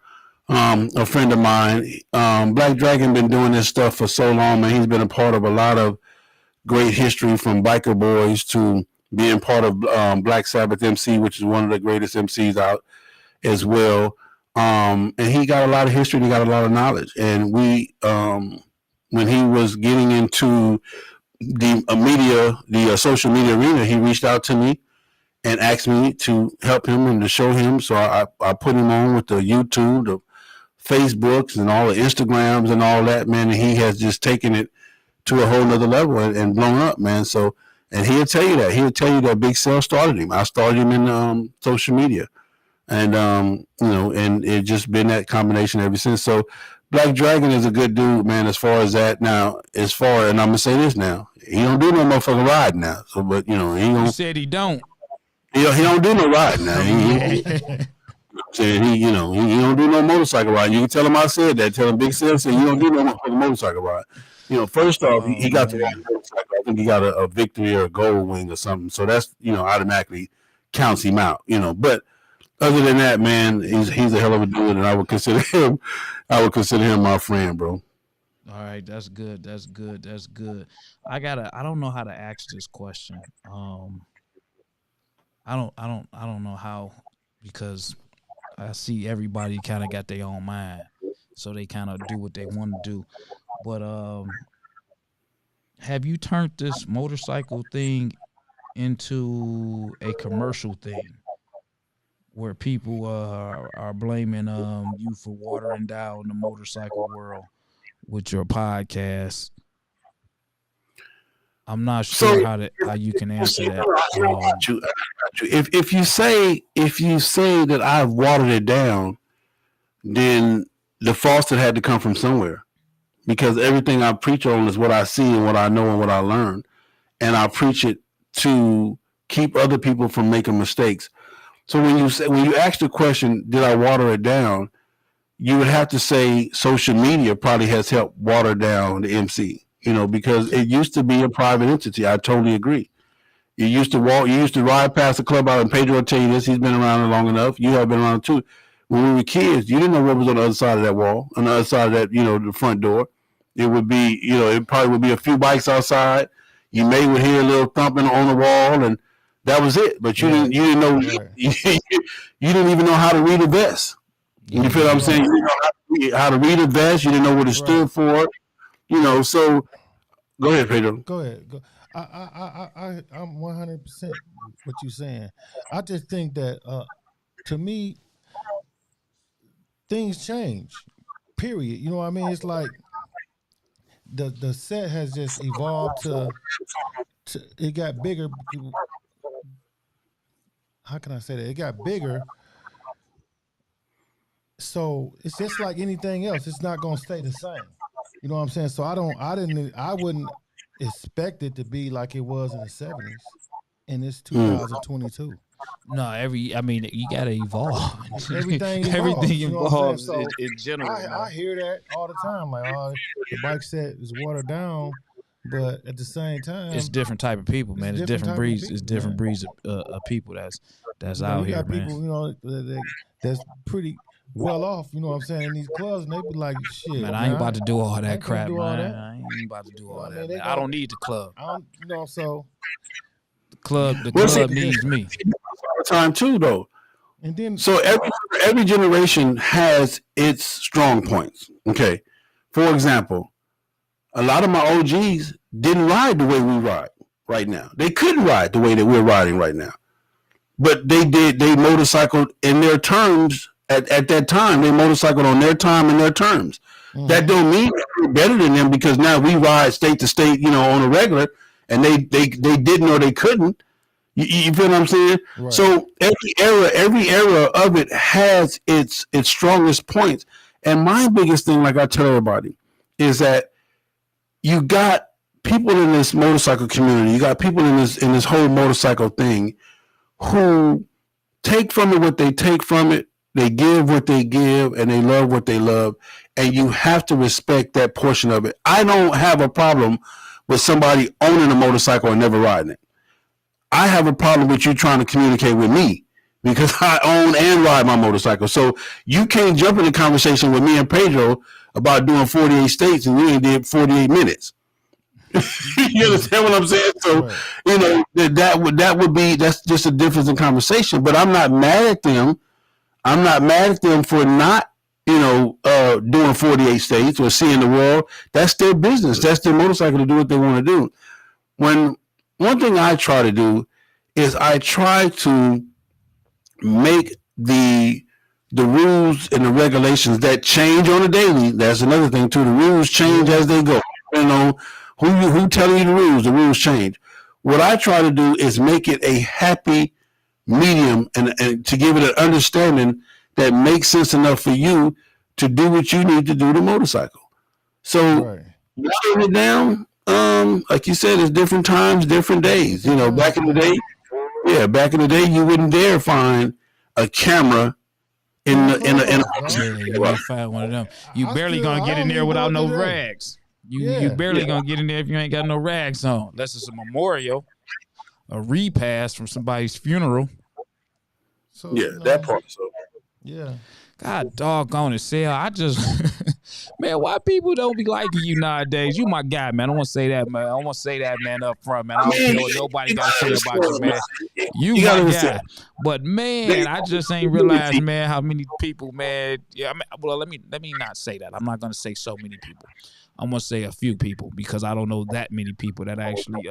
a friend of mine. Black Dragon been doing this stuff for so long, man. He's been a part of a lot of great history, from Biker Boys to being part of Black Sabbath MC, which is one of the greatest MCs out as well. And he got a lot of history and he got a lot of knowledge. And we, when he was getting into the social media arena, he reached out to me and asked me to help him and to show him. So I put him on with the YouTube, the Facebooks, and all the Instagrams and all that, man. And he has just taken it to a whole nother level and blown up, man. So, and he'll tell you that Big Cell started him. I started him in social media, and and it just been that combination ever since. So, Black Dragon is a good dude, man. As far as that, now, and I'm gonna say this now, he don't do no motherfucking ride now. So, but he don't. You said he don't. He don't do no ride now. He don't do no motorcycle ride. You can tell him I said that. Tell him Big Cell said you don't do no motorcycle ride. First off, he got to ride a motorcycle. I think he got a victory or a gold wing or something. So that's automatically counts him out. But other than that, man, he's a hell of a dude, and I would consider him my friend, bro. All right, that's good. I don't know how to ask this question. I don't know how, because I see everybody kind of got their own mind, so they kind of do what they want to do. But have you turned this motorcycle thing into a commercial thing, where people are blaming you for watering down the motorcycle world with your podcast? I'm not sure how you can answer that. If you say that I've watered it down, then the faucet had to come from somewhere, because everything I preach on is what I see and what I know and what I learn, and I preach it to keep other people from making mistakes. So when you ask the question, did I water it down, you would have to say social media probably has helped water down the MC. Because it used to be a private entity. I totally agree. You used to ride past the club out, and Pedro will tell you this. He's been around long enough. You have been around too. When we were kids, you didn't know what was on the other side of that wall, on the other side of that, the front door. It would be, it probably would be a few bikes outside. You may would hear a little thumping on the wall, and that was it. But you didn't know, you didn't even know how to read a vest. You feel what I'm saying? You didn't know how to read a vest. You didn't know what it stood for. So go ahead, Pedro. Go ahead. I'm 100% what you're saying. I just think that, to me, things change. Period. You know what I mean? It's like the set has just evolved to it got bigger. How can I say that? It got bigger. So it's just like anything else. It's not gonna stay the same. You know what I'm saying? So I wouldn't expect it to be like it was in the 70s, and it's 2022. No, you gotta evolve. Everything evolves so in general. I hear that all the time. Like, the bike set is watered down, but at the same time, it's different type of people, man. It's different breeds. It's different breeds of people that's out here, man. People, that's pretty well off, you know what I'm saying, in these clubs, and they be like, shit, man, I ain't about to do all that crap, man. I ain't about to do all that, man. I don't need the club. So the club needs me. Time too, though. And then, so every generation has its strong points. Okay, for example, a lot of my OGs didn't ride the way we ride right now. They couldn't ride the way that we're riding right now, but they did. They motorcycled in their terms at that time. They motorcycled on their time and their terms. Mm-hmm. That don't mean we're better than them because now we ride state to state, on a regular, and they didn't or they couldn't. You feel what I'm saying? Right. So every era of it has its strongest points. And my biggest thing, like I tell everybody, is that you got people in this motorcycle community, you got people in this whole motorcycle thing who take from it what they take from it, they give what they give, and they love what they love. And you have to respect that portion of it. I don't have a problem with somebody owning a motorcycle and never riding it. I have a problem with you trying to communicate with me because I own and ride my motorcycle. So you can't jump in a conversation with me and Pedro about doing 48 states and we ain't did 48 minutes. You understand what I'm saying? So, that's just a difference in conversation, but I'm not mad at them. I'm not mad at them for not, doing 48 states or seeing the world. That's their business. That's their motorcycle to do what they want to do. One thing I try to do is I try to make the rules and the regulations that change on a daily. That's another thing too. The rules change as they go. Who telling you the rules change. What I try to do is make it a happy medium and to give it an understanding that makes sense enough for you to do what you need to do to motorcycle. So narrowing it down, like you said, it's different times, different days. Back in the day, you wouldn't dare find a camera you might find one of them. You barely gonna get in there without no rags. You barely gonna get in there if you ain't got no rags on. Unless it's a memorial, a repast from somebody's funeral. So, that part. So yeah. God doggone it, Cell. I just, man, why people don't be liking you nowadays? You my guy, man. I want to say that, man. I want to say that, man, up front, man. I don't care what nobody got to say about you, man. You my guy. But, man, I just ain't realized, man, how many people, man. Yeah, let me not say that. I'm not going to say so many people. I'm going to say a few people because I don't know that many people that actually,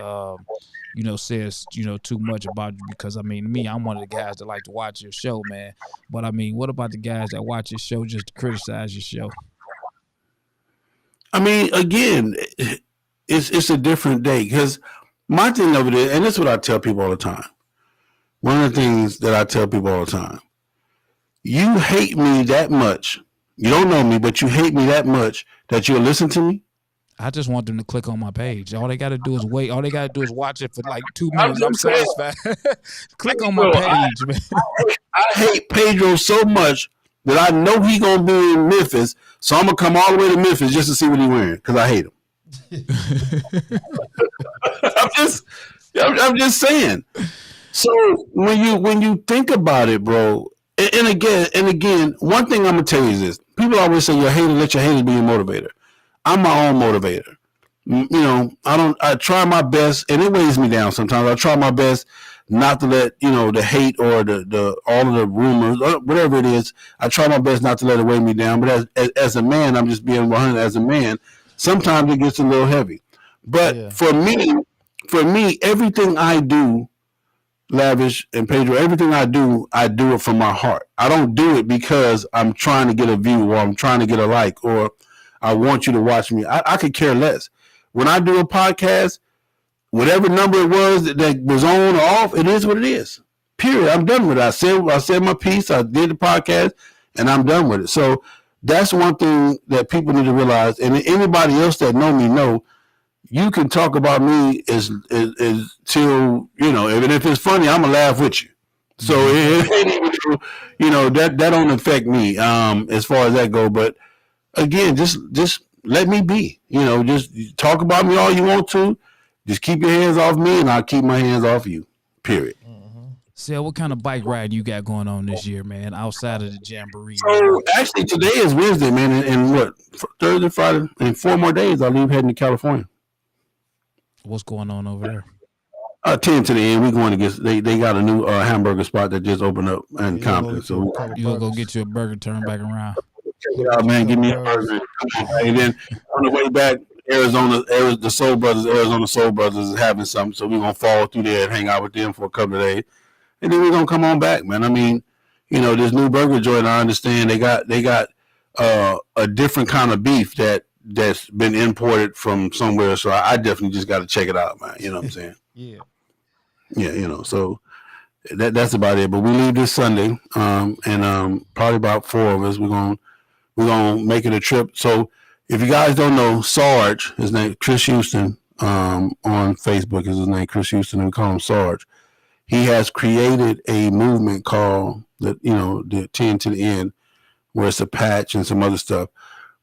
says, too much about you because, me, I'm one of the guys that like to watch your show, man. But, what about the guys that watch your show just to criticize your show? Again, it's a different day because my thing over there, and this is what I tell people all the time. One of the things that I tell people all the time, you hate me that much. You don't know me, but you hate me that much that you'll listen to me. I just want them to click on my page. All they got to do is wait. All they got to do is watch it for like 2 minutes. I'm satisfied. Click on my page, man. I hate Pedro so much that I know he going to be in Memphis, so I'm going to come all the way to Memphis just to see what he's wearing because I hate him. I'm just saying. So when you think about it, bro, and again, one thing I'm gonna tell you is this: people always say your hater, let your haters be your motivator. I'm my own motivator. I try my best, and it weighs me down sometimes. I try my best not to let the hate or the all of the rumors or whatever it is. I try my best not to let it weigh me down. But as a man, I'm just being 100. As a man, sometimes it gets a little heavy. But for me, everything I do, Lavish and Pedro, everything I do it from my heart. I don't do it because I'm trying to get a view or I'm trying to get a like or I want you to watch me. I could care less. When I do a podcast, whatever number it was that was on or off, it is what it is. Period. I'm done with it. I said my piece. I did the podcast, and I'm done with it. So that's one thing that people need to realize. And anybody else that know me know, you can talk about me is till and if it's funny, I'm gonna laugh with you. So that don't affect me as far as that go. But again, just let me be. Just talk about me all you want to. Just keep your hands off me, and I'll keep my hands off you. Period. Cell, what kind of bike ride you got going on this year, man? Outside of the Jamboree. So actually, today is Wednesday, man, and what Thursday, Friday, in 4 more days, I'll leave heading to California. What's going on over there? 10 to the end. We're going to get. They got a new hamburger spot that just opened up in Compton. So you gonna go get you a burger, turn back around. Check it out, man. Give me a burger. And then on the way back, the Soul Brothers, Arizona Soul Brothers is having something. So we're gonna fall through there and hang out with them for a couple of days, and then we're gonna come on back, man. this new burger joint, I understand they got a different kind of beef that's been imported from somewhere. So I definitely just got to check it out, man. You know what I'm saying? Yeah. Yeah, so that's about it. But we leave this Sunday, and probably about 4 of us. We're gonna make it a trip. So if you guys don't know, Sarge, his name Chris Houston, on Facebook is his name, Chris Houston, and we call him Sarge. He has created a movement called the 10 to the end, where it's a patch and some other stuff.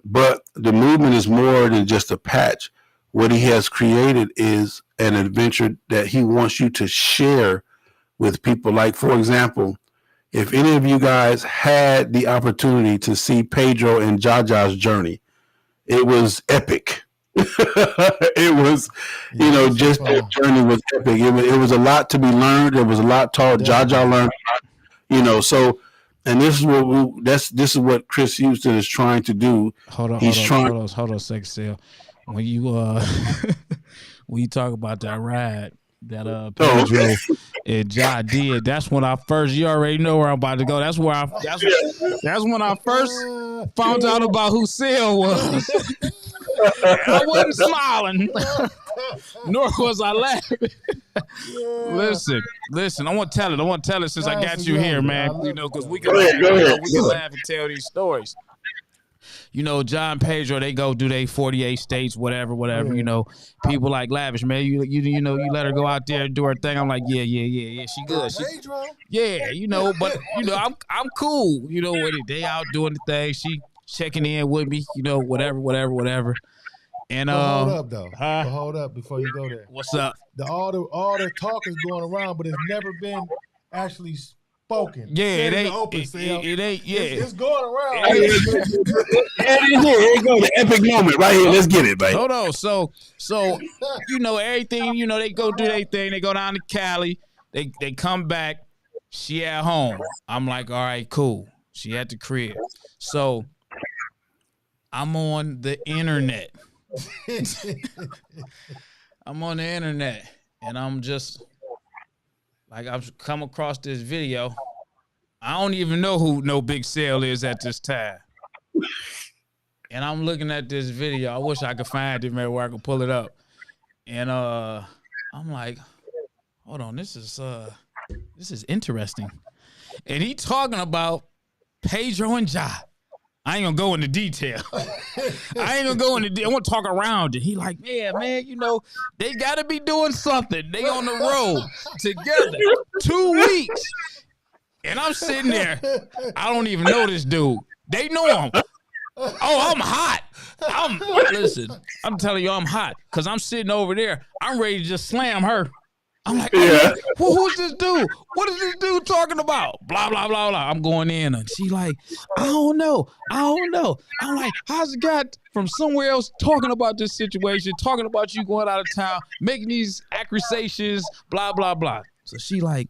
But the movement is more than just a patch. What he has created is an adventure that he wants you to share with people. Like, for example, if any of you guys had the opportunity to see Pedro and Jaja's journey, it was epic. It was, just that journey was epic. It was a lot to be learned. There was a lot taught. Jaja learned, so. And this is what Chris Houston is trying to do. Hold on a second, Cell. When you when you talk about that ride that Pedro and Ja did, that's when I first. You already know where I'm about to go. That's when I first found out about who Cell was. I wasn't smiling, nor was I laughing. Listen. I want to tell it since I got you here, man. Because we can laugh and tell these stories. John Pedro, they go do they 48 states, whatever. People like Lavish, man. You let her go out there and do her thing. I'm like, yeah, she good. But I'm cool. They out doing the thing. She checking in with me. Whatever. And hold up though. Hold up before you go there. What's up? All the talk is going around, but it's never been actually spoken. Yeah, it ain't. It's going around. Here you go, the epic moment right here. Let's get it, baby. Hold on. So everything. They go do their thing. They go down to Cali. They come back. She at home. I'm like, all right, cool. She at the crib. So I'm on the internet. I'm on the internet, and I'm just like, I've come across this video. I don't even know who No Big Cell is at this time. And I'm looking at this video. I wish I could find it, man, where I could pull it up. And I'm like, hold on, this is interesting. And he talking about Pedro and Ja. I ain't gonna go into detail. I want to talk around it. He like, yeah, man, they gotta be doing something. They on the road together 2 weeks. And I'm sitting there. I don't even know this dude. They know him. Oh, I'm hot. Listen, I'm telling you, I'm hot. Cause I'm sitting over there. I'm ready to just slam her. I'm like, who's this dude? What is this dude talking about? Blah, blah, blah, blah. I'm going in, and she like, I don't know. I'm like, how's the guy from somewhere else talking about this situation, talking about you going out of town, making these accusations, blah, blah, blah. So she like,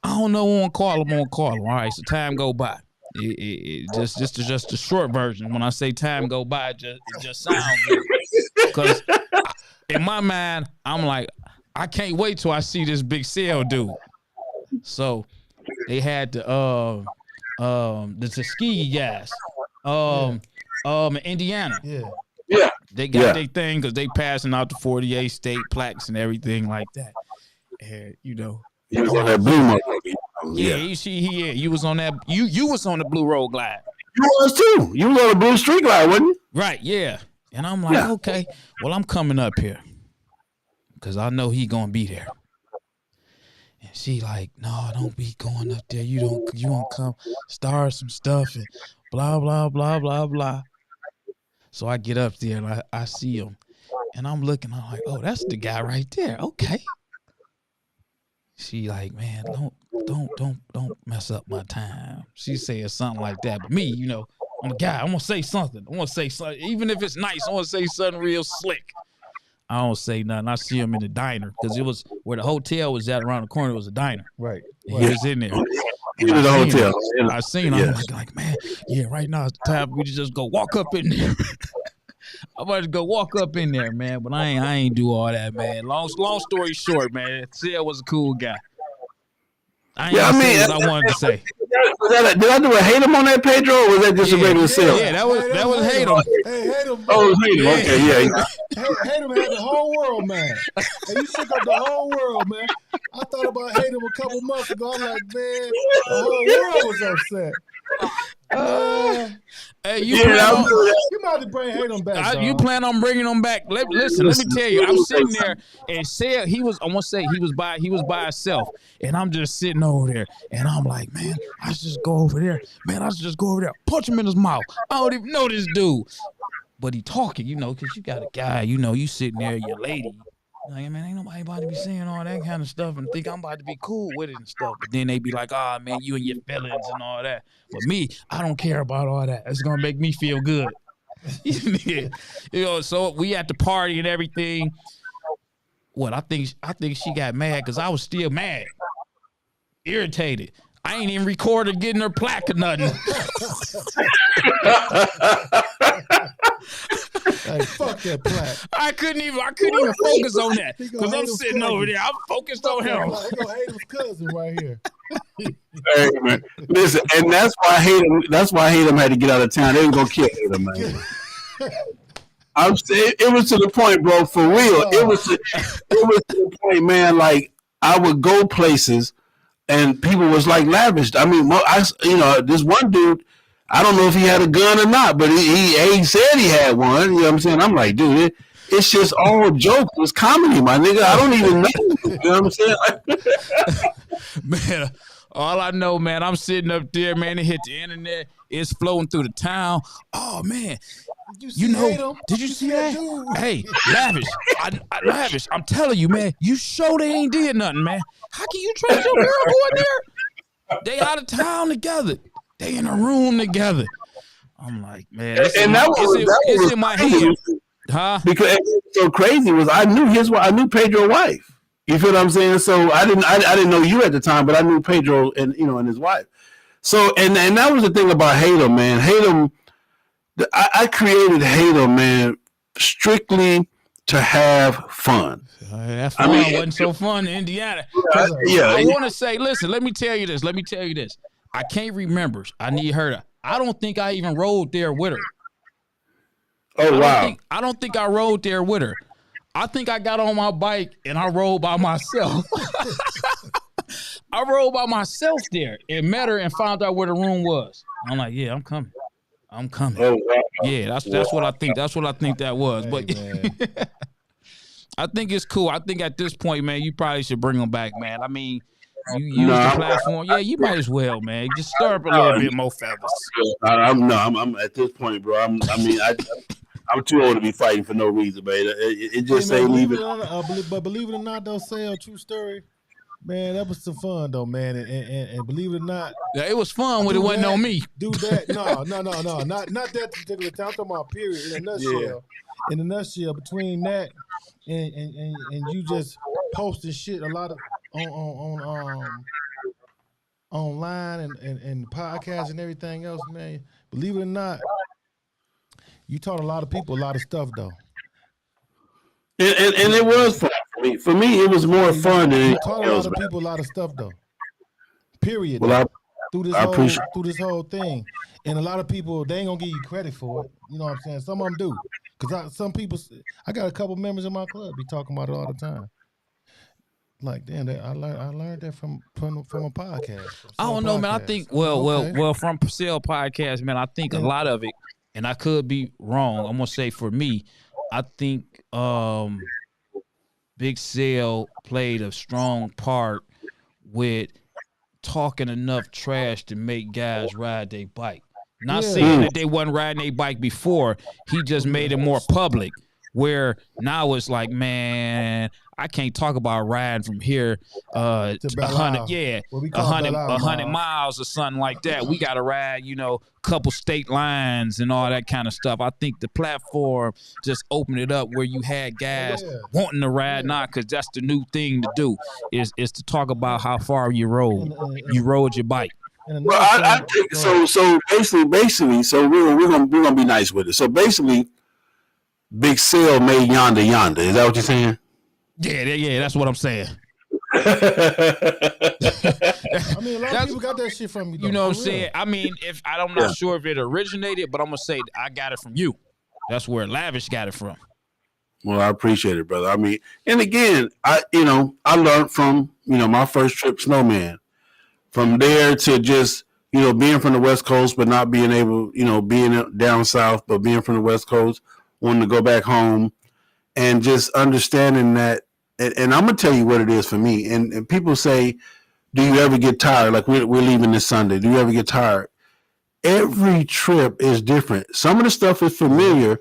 I don't know, I'm gonna call him. All right, so time go by. Just the short version. When I say time go by, it just sounds good. Because in my mind, I'm like, I can't wait till I see this Big Cell dude. So they had the Tuskegee guys, in Indiana. Yeah. They got their thing because they passing out the 48 state plaques and everything like that. And he was on that blue road. You was on that. You was on the Blue Road Glide. You was too. You was on the Blue Street Glide, wasn't you? Right. Yeah. And I'm like, okay, well, I'm coming up here. Cause I know he gonna be there. And she like, no, don't be going up there. You don't come start some stuff and blah, blah, blah, blah, blah. So I get up there and I see him. And I'm looking, I'm like, oh, that's the guy right there. Okay. She like, man, don't mess up my time. She said something like that. But me, I'm a guy. I'm gonna say something. Even if it's nice, I wanna say something real slick. I don't say nothing. I see him in the diner because it was where the hotel was at around the corner. It was a diner. Right. He was in there. In the hotel. I seen him. I'm like, man, right now it's the time for me to just go walk up in there. I'm about to go walk up in there, man. But I ain't do all that, man. Long story short, man, Cell was a cool guy. I wanted to say. did I do a hate him on that, Pedro, or was that just a regular sale? Yeah, that was hate him. Hey, hate him. Oh, it was hate him. Okay, yeah. Hate him had the whole world, man. And you shook up the whole world, man. I thought about hate him a couple months ago. I'm like, man, the whole world was upset. Hey, you might have to bring hate him back. You plan on bringing him back? Listen, let me tell you. I'm sitting there and said he was. I want to say he was by himself, and I'm just sitting over there, and I'm like, man, I should just go over there. Man, I should just go over there, punch him in his mouth. I don't even know this dude, but he talking, because you got a guy, you sitting there, your lady. Like, man, ain't nobody about to be saying all that kind of stuff and think I'm about to be cool with it and stuff. But then they be like, man, you and your feelings and all that. But me, I don't care about all that. It's going to make me feel good. So we at the party and everything. What, I think she got mad because I was still mad. Irritated. I ain't even recorded getting her plaque or nothing. Hey, fuck that plaque. I couldn't even focus on that because I'm sitting over there. I'm focused on him. He gonna hate his cousin right here. Hey, man, listen, and that's why I hate him. That's why I hate him had to get out of town. They ain't gonna kill him, man. I'm saying it was to the point, bro. For real, it was to the point, man. Like I would go places, and people was like lavished. I mean, this one dude. I don't know if he had a gun or not, but he said he had one. You know what I'm saying? I'm like, dude, it's just all jokes. It's comedy, my nigga. I don't even know. You know what I'm saying? Man, all I know, man, I'm sitting up there, man. It hit the internet. It's flowing through the town. Oh, man. Did you see that? Dude? Hey, Lavish. Lavish, I'm telling you, man, you sure they ain't did nothing, man. How can you trust your girl going there? They out of town together. They in a room together. I'm like, man, it's in my head. Huh? Because what's so crazy was I knew Pedro's wife. You feel what I'm saying? So I didn't know you at the time, but I knew Pedro and his wife. So and that was the thing about Hatem, man. Hatem, I created Hatem, man, strictly to have fun. That fun wasn't so fun in Indiana. I want to say, listen, let me tell you this. I can't remember. I need her to. I don't think I even rode there with her. Oh, wow. I don't think I rode there with her. I think I got on my bike and I rode by myself. I rode by myself there and met her and found out where the room was. I'm like, yeah, I'm coming. Oh, wow. Yeah, that's what I think. That's what I think that was. Hey, but I think it's cool. I think at this point, man, you probably should bring them back, man. I mean, you use the platform. Yeah, you might as well, man. Just stir up a little bit more feathers. I'm at this point, bro. I'm too old to be fighting for no reason, man. It just ain't leaving. But believe it or not, though, Cell, true story, man, that was some fun, though, man. And believe it or not, yeah, it was fun when it wasn't on me. Do that? No, not that particular time. I'm talking about period. In a nutshell, yeah. In a nutshell, between that and you just posting shit a lot of on online and podcasts and everything else, man. Believe it or not, you taught a lot of people a lot of stuff, though. And it was fun for me. For me, it was more fun than you taught a lot of people a lot of stuff, though. Period. Well, through this whole thing, and a lot of people, they ain't gonna give you credit for it. You know what I'm saying? Some of them do, because some people, I got a couple members in my club be talking about it all the time. Like, damn, I learned that from a podcast. I don't know, man. I think well from Cell podcast, man. I think a lot of it, and I could be wrong. I'm gonna say for me, I think Big Cell played a strong part with talking enough trash to make guys ride their bike. Not saying that they wasn't riding their bike before. He just made it more public. Where now it's like, man, I can't talk about riding from here to 100 miles or something like that. We got to ride, couple state lines and all that kind of stuff. I think the platform just opened it up where you had guys wanting to ride now, because that's the new thing to do is to talk about how far you rode. You rode your bike. Well, I think so. So basically, so we're gonna be nice with it. So basically, Big Cell made Yonder. Is that what you're saying? Yeah, that's what I'm saying. I mean, a lot of people got that shit from you. Though, you know what I'm for saying? real. I mean, if I'm not sure if it originated, but I'm gonna say I got it from you. That's where Lavish got it from. Well, I appreciate it, brother. I mean, and again, I learned from, my first trip snowman. From there to just, being from the West Coast, but not being able, being down south, but being from the West Coast, wanting to go back home, and just understanding that. And I'm gonna tell you what it is for me. And people say, "Do you ever get tired?" Like we're leaving this Sunday. Do you ever get tired? Every trip is different. Some of the stuff is familiar,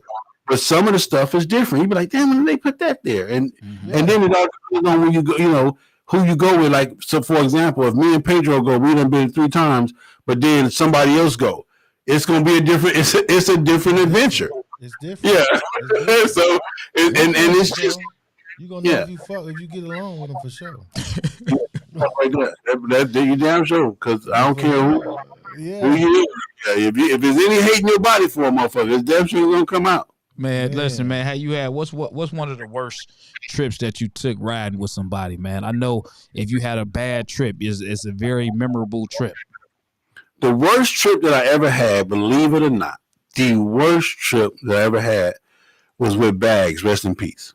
but some of the stuff is different. You be like, "Damn, when did they put that there?" And then it all depends on where you go. Who you go with. Like, so for example, if me and Pedro go, we done been 3 times, but then somebody else go, it's gonna be a different. It's a different adventure. It's different. Yeah. It's different. So and it's just. You gonna know if you get along with them for sure. That you damn sure, because I don't care who you is. Yeah, if there's any hate in your body for a motherfucker, it's damn sure gonna come out. Man, listen, man, how you had what's one of the worst trips that you took riding with somebody, man? I know if you had a bad trip, it's a very memorable trip. The worst trip that I ever had, believe it or not, the worst trip that I ever had was with Bags. Rest in peace.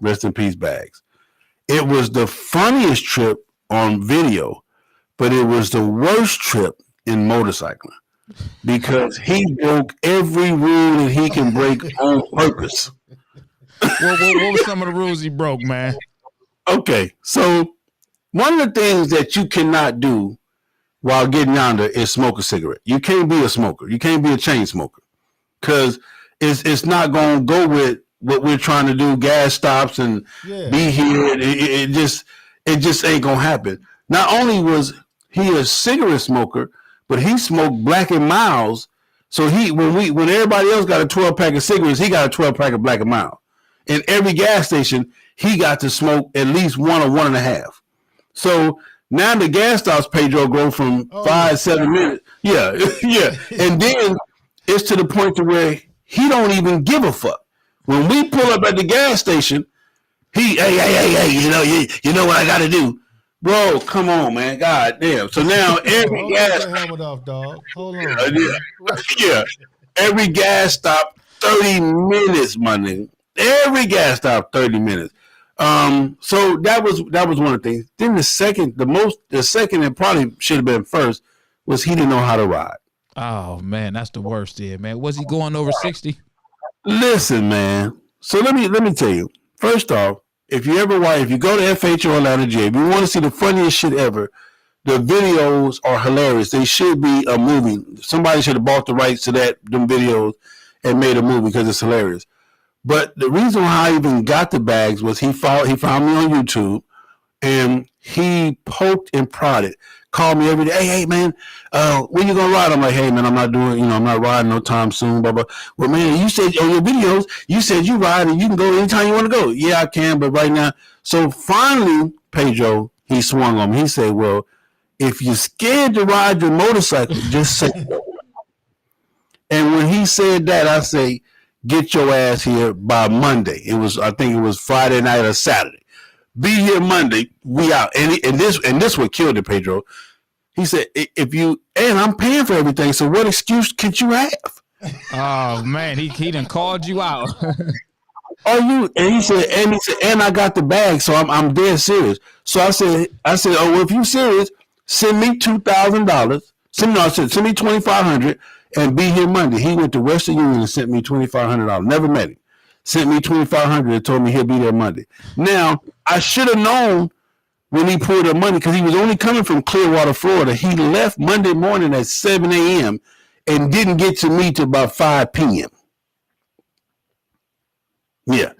Rest in peace, Bags. It was the funniest trip on video, but it was the worst trip in motorcycling because he broke every rule that he can break on purpose. What were some of the rules he broke, man? Okay, so one of the things that you cannot do while getting yonder is smoke a cigarette. You can't be a smoker. You can't be a chain smoker because it's not going to go with what we're trying to do, gas stops and be here. It just ain't going to happen. Not only was he a cigarette smoker, but he smoked Black and Miles. So when everybody else got a 12-pack of cigarettes, he got a 12-pack of Black and Miles. In every gas station, he got to smoke at least 1 or 1.5. So now the gas stops, Pedro, go from 5-7 minutes. Yeah, yeah. And then it's to the point to where he don't even give a fuck. When we pull up at the gas station, hey, you know what I got to do? Bro, come on, man. God damn. So now every gas helmet off, dog. Hold on. Yeah. Every gas stop, 30 minutes, my nigga. Every gas stop, 30 minutes. So that was one of the things. Then the second and probably should have been first was he didn't know how to ride. Oh man, that's the worst there, man. Was he going over 60? Listen, man. So let me tell you. First off, if you go to FHO Atlanta J, if you want to see the funniest shit ever, the videos are hilarious. They should be a movie. Somebody should have bought the rights to them videos and made a movie because it's hilarious. But the reason why I even got the bags was he found me on YouTube and he poked and prodded. Called me every day. Hey, man, when you gonna ride? I'm like, hey, man, I'm not riding no time soon. Blah blah. Well, man, you said on your videos, you said you ride and you can go anytime you want to go. Yeah, I can, but right now. So finally, Pedro, he swung on me. He said, well, if you're scared to ride your motorcycle, just say so. And when he said that, I say, get your ass here by Monday. I think it was Friday night or Saturday. Be here Monday. We out. And this what killed it, Pedro. He said, and I'm paying for everything, so what excuse could you have? Oh man, he done called you out. Are you? And he said, and I got the bag, so I'm dead serious. So I said, oh, well, if you serious, send me $2,000. Send me $2,500 and be here Monday. He went to Western Union and sent me $2,500. Never met him. Sent me $2,500 and told me he'll be there Monday. Now, I should have known when he pulled up money because he was only coming from Clearwater, Florida. He left Monday morning at 7 a.m. and didn't get to me till about 5 p.m. Yeah.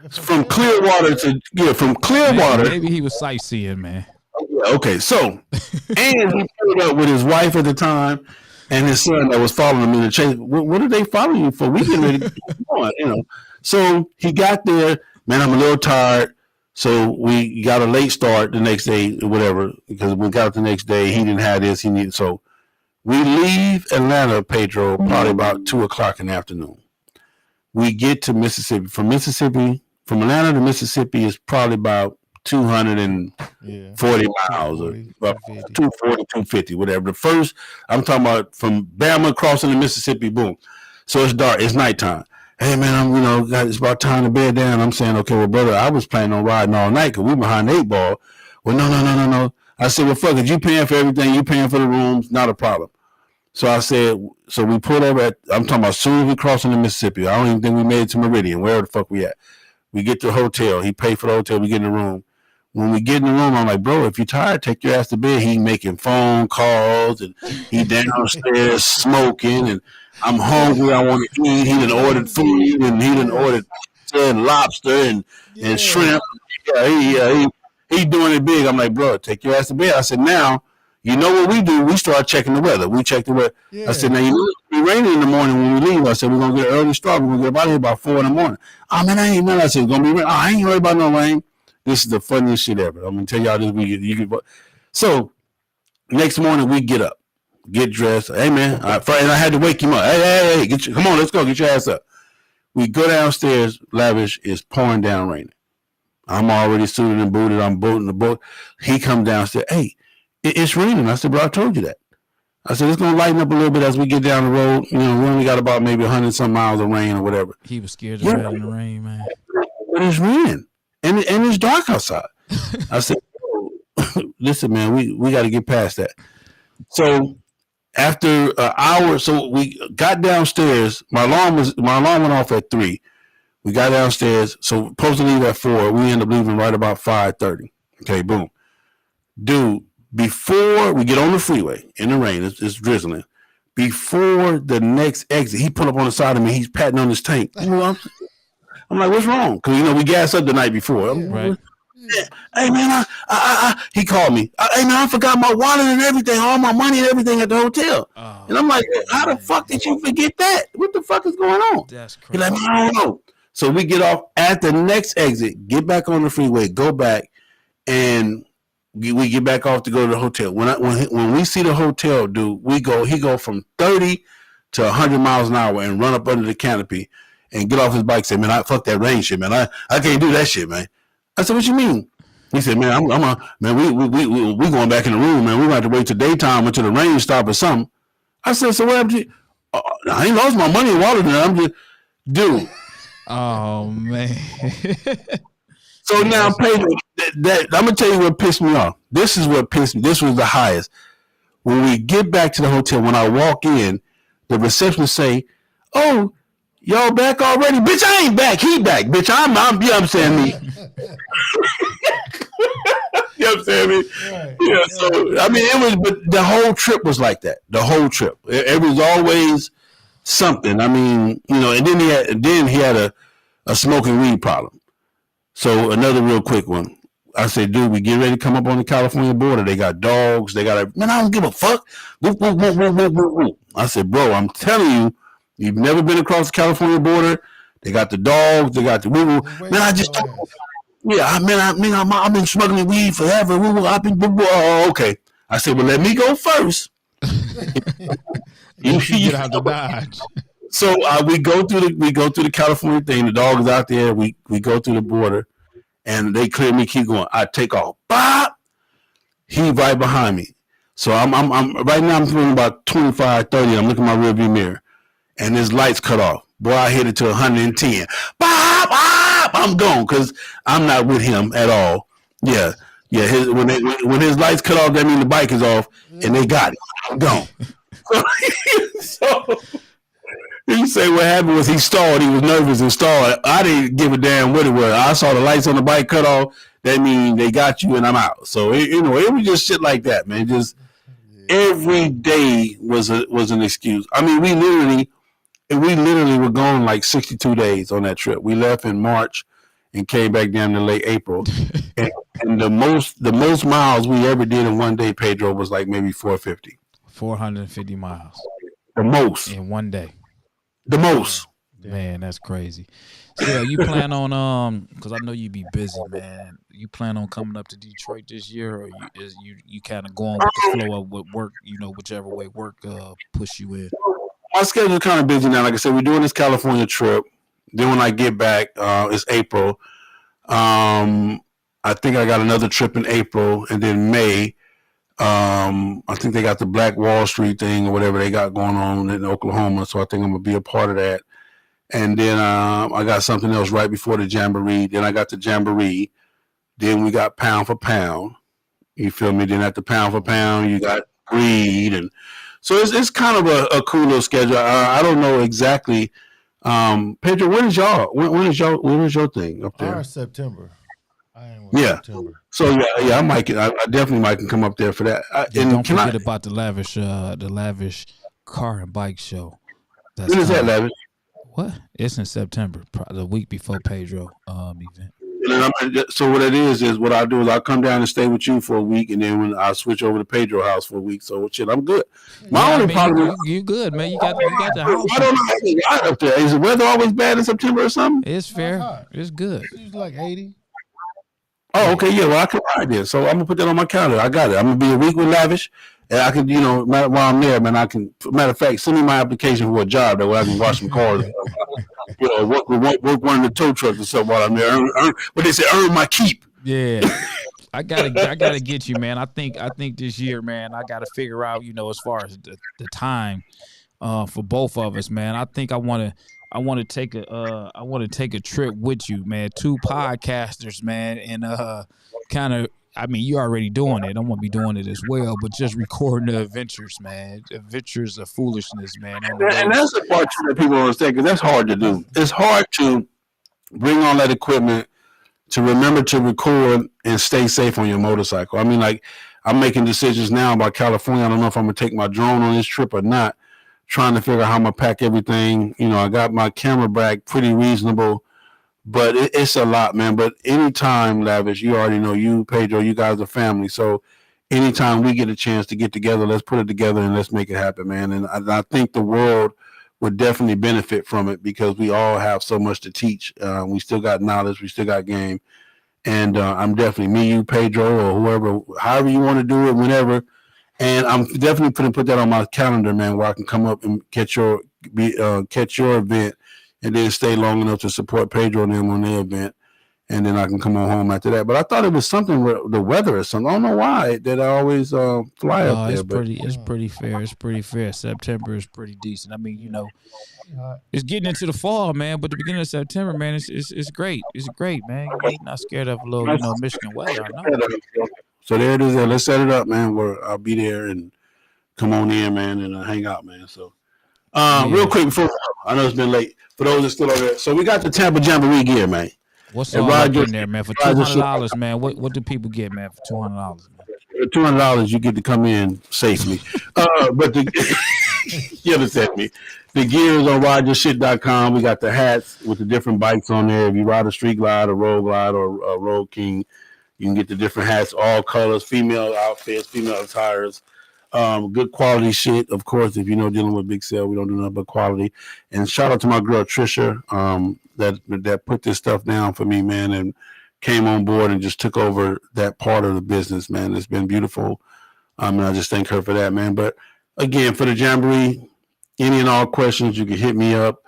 From Clearwater. Maybe he was sightseeing, man. Okay, so, and he pulled up with his wife at the time and his son that was following him in the chase. What are they following you for? We getting ready to get on, So he got there, man, I'm a little tired. So we got a late start the next day, whatever, because we got it the next day. He didn't have this. So we leave Atlanta, Pedro, probably about 2:00 in the afternoon. We get to Mississippi. From Atlanta to Mississippi is probably about 240 miles, or 240, 250, whatever. The first, I'm talking about from Bama crossing the Mississippi, boom. So it's dark, it's nighttime. Hey man, it's about time to bed down. I'm saying, okay, well, brother, I was planning on riding all night because we behind the 8 ball. Well, no. I said, well, fuck it, you paying for everything, you paying for the rooms, not a problem. So I said, so we pulled over I'm talking about as soon as we crossing the Mississippi. I don't even think we made it to Meridian, wherever the fuck we at. We get to the hotel. He paid for the hotel. We get in the room. When we get in the room, I'm like, bro, if you're tired, take your ass to bed. He making phone calls, and he downstairs smoking, and I'm hungry. I want to eat. He done ordered food, and he done ordered lobster and shrimp. Yeah, he doing it big. I'm like, bro, take your ass to bed. I said, now, you know what we do? We start checking the weather. We check the weather. Yeah. I said, now, you know it's going to be raining in the morning when we leave. I said, we're going to get an early start. We're going to get out of here about 4 in the morning. Oh, man, I ain't know. I said, it's going to be rain. Oh, I ain't worried about no rain. This is the funniest shit ever. I'm going to tell y'all this week. So, next morning, we get up, get dressed. Hey, man. And I had to wake him up. Hey, come on, let's go. Get your ass up. We go downstairs. Lavish is pouring down raining. I'm already suited and booted. I'm boating the boat. He comes downstairs. Hey, it's raining. I said, bro, I told you that. I said, it's going to lighten up a little bit as we get down the road. We only got about maybe 100-some miles of rain or whatever. He was scared to ride in the rain, man. But it's raining. And it's dark outside. I said, listen, man, we got to get past that. So after an hour, so we got downstairs. My alarm went off at 3. We got downstairs. So supposed to leave at 4. We ended up leaving right about 5:30. Okay, boom. Dude, before we get on the freeway in the rain, it's drizzling. Before the next exit, he pulled up on the side of me. He's patting on his tank. I'm like, what's wrong? Because, we gassed up the night before. Right. Hey, man, he called me. Hey, man, I forgot my wallet and everything, all my money and everything at the hotel. Oh, and I'm like, how the fuck did you forget that? What the fuck is going on? That's crazy. He's like, I don't know. So we get off at the next exit, get back on the freeway, go back, and we get back off to go to the hotel. When we see the hotel, dude, he go from 30 to 100 miles an hour and run up under the canopy and get off his bike and say, man, fuck that rain shit, man. I can't do that shit, man. I said, what you mean? He said, man, we going back in the room, man. We gonna have to wait till daytime until the rain stop or something. I said, so what happened to you? I ain't lost my money and wallet. I'm just, dude. Oh, man. So now, Pedro, I'm gonna tell you what pissed me off. This is what pissed me. This was the highest. When we get back to the hotel, when I walk in, the receptionist say, "Oh, y'all back already?" Bitch, I ain't back. He back. Bitch, I'm you know what I'm saying, me. You know what I'm saying, me? Right. Yeah. So I mean, but the whole trip was like that. The whole trip. It was always something. I mean, and then he had a smoking weed problem. So another real quick one. I said, dude, we get ready to come up on the California border. They got dogs. They got man, I don't give a fuck. I said, bro, I'm telling you, you've never been across the California border. They got the dogs. They got the woo. Man, I just I've been smuggling weed forever. I've been okay. I said, well, let me go first. You get out the Dodge. So we go through the California thing. The dog is out there. We go through the border, and they clear me. Keep going. I take off. Bop. He right behind me. So I'm right now. I'm doing about 25, 30. I'm looking in my rearview mirror, and his lights cut off. Boy, I hit it to 110. Bop, bop. I'm gone because I'm not with him at all. Yeah. When his lights cut off, that means the bike is off, and they got it. I'm gone. So he say what happened was he stalled. He was nervous and stalled. I didn't give a damn what it was. I saw the lights on the bike cut off. That means they got you and I'm out. So it was just shit like that, man. Just every day was an excuse. I mean, we literally were gone like 62 days on that trip. We left in March and came back down in late April. and the most miles we ever did in one day, Pedro, was like maybe 450. 450 miles. The most in one day. The most. Man, that's crazy. So you plan on because I know you be busy, man. You plan on coming up to Detroit this year, or you kind of going with the flow of what work, whichever way work push you in? My schedule's kind of busy now. Like I said, we're doing this California trip. Then when I get back, it's April. I think I got another trip in April, and then May. I think they got the Black Wall Street thing or whatever they got going on in Oklahoma. So I think I'm gonna be a part of that. And then I got something else right before the Jamboree. Then I got the Jamboree. Then we got Pound for Pound. You feel me? Then at the Pound for Pound, you got Breed, and so it's kind of a cool little schedule. I don't know exactly. Pedro, when is your thing up there? Ours September. September. So yeah, I definitely might can come up there for that. And don't forget about the lavish car and bike show. When is that, Lavish? What? It's in September, the week before Pedro event. So what it is what I'll do is I'll come down and stay with you for a week, and then when I'll switch over to Pedro house for a week. So shit, I'm good. My only problem, you good, man. You got the house. I don't know how to ride up there. Is the weather always bad in September or something? It's fair. It's good. It's like 80. Oh, okay, yeah. Well, I can ride there, so I'm gonna put that on my calendar. I got it. I'm gonna be a week with Lavish, and I can, while I'm there, man, I can. Matter of fact, send me my application for a job that way I can wash some cars. Work one of the tow trucks or something while I'm there. But they say earn my keep. Yeah, I gotta get you, man. I think this year, man, I gotta figure out, as far as the time, for both of us, man. I think I want to take a trip with you, man. Two podcasters, man, and kind of. I mean, you're already doing it. I'm gonna be doing it as well, but just recording the adventures, man. Adventures of foolishness, man. And that's the part that people don't understand, because that's hard to do. It's hard to bring on that equipment, to remember to record and stay safe on your motorcycle. I mean, like, I'm making decisions now about California. I don't know if I'm gonna take my drone on this trip or not. Trying to figure out how I'm gonna pack everything. I got my camera bag pretty reasonable. But it's a lot, man. But anytime, Lavish, you already know, you, Pedro, you guys are family. So anytime we get a chance to get together, let's put it together and let's make it happen, man. And I think the world would definitely benefit from it, because we all have so much to teach. We still got knowledge. We still got game. And I'm definitely, me, you, Pedro, or whoever, however you want to do it, whenever. And I'm definitely going to put that on my calendar, man, where I can come up and catch your event, and then stay long enough to support Pedro and them on their event, and then I can come on home after that. But I thought it was something with the weather or something. I don't know why that I always fly up there. It's pretty fair. It's pretty fair. September is pretty decent. I mean, it's getting into the fall, man. But the beginning of September, man, it's great. It's great, man. You're not scared of a little, Michigan weather. I know. So there it is. Let's set it up, man. Where I'll be there and come on in, man, and hang out, man. So. Real quick before I know it's been late for those that still over there. So we got the Tampa Jamboree gear, man. What's all up in there, man? For $200, man. What do people get, man? For $200, man. For $200, you get to come in safely. But you understand me. The gear is on ridershit.com. We got the hats with the different bikes on there. If you ride a Street Glide, a Road Glide, or a Road King, you can get the different hats, all colors, female outfits, female attires. Good quality shit, of course. If dealing with Big Cell, we don't do nothing but quality. And shout out to my girl Trisha, that put this stuff down for me, man, and came on board and just took over that part of the business, man. It's been beautiful. And I just thank her for that, man. But again, for the Jamboree, any and all questions, you can hit me up.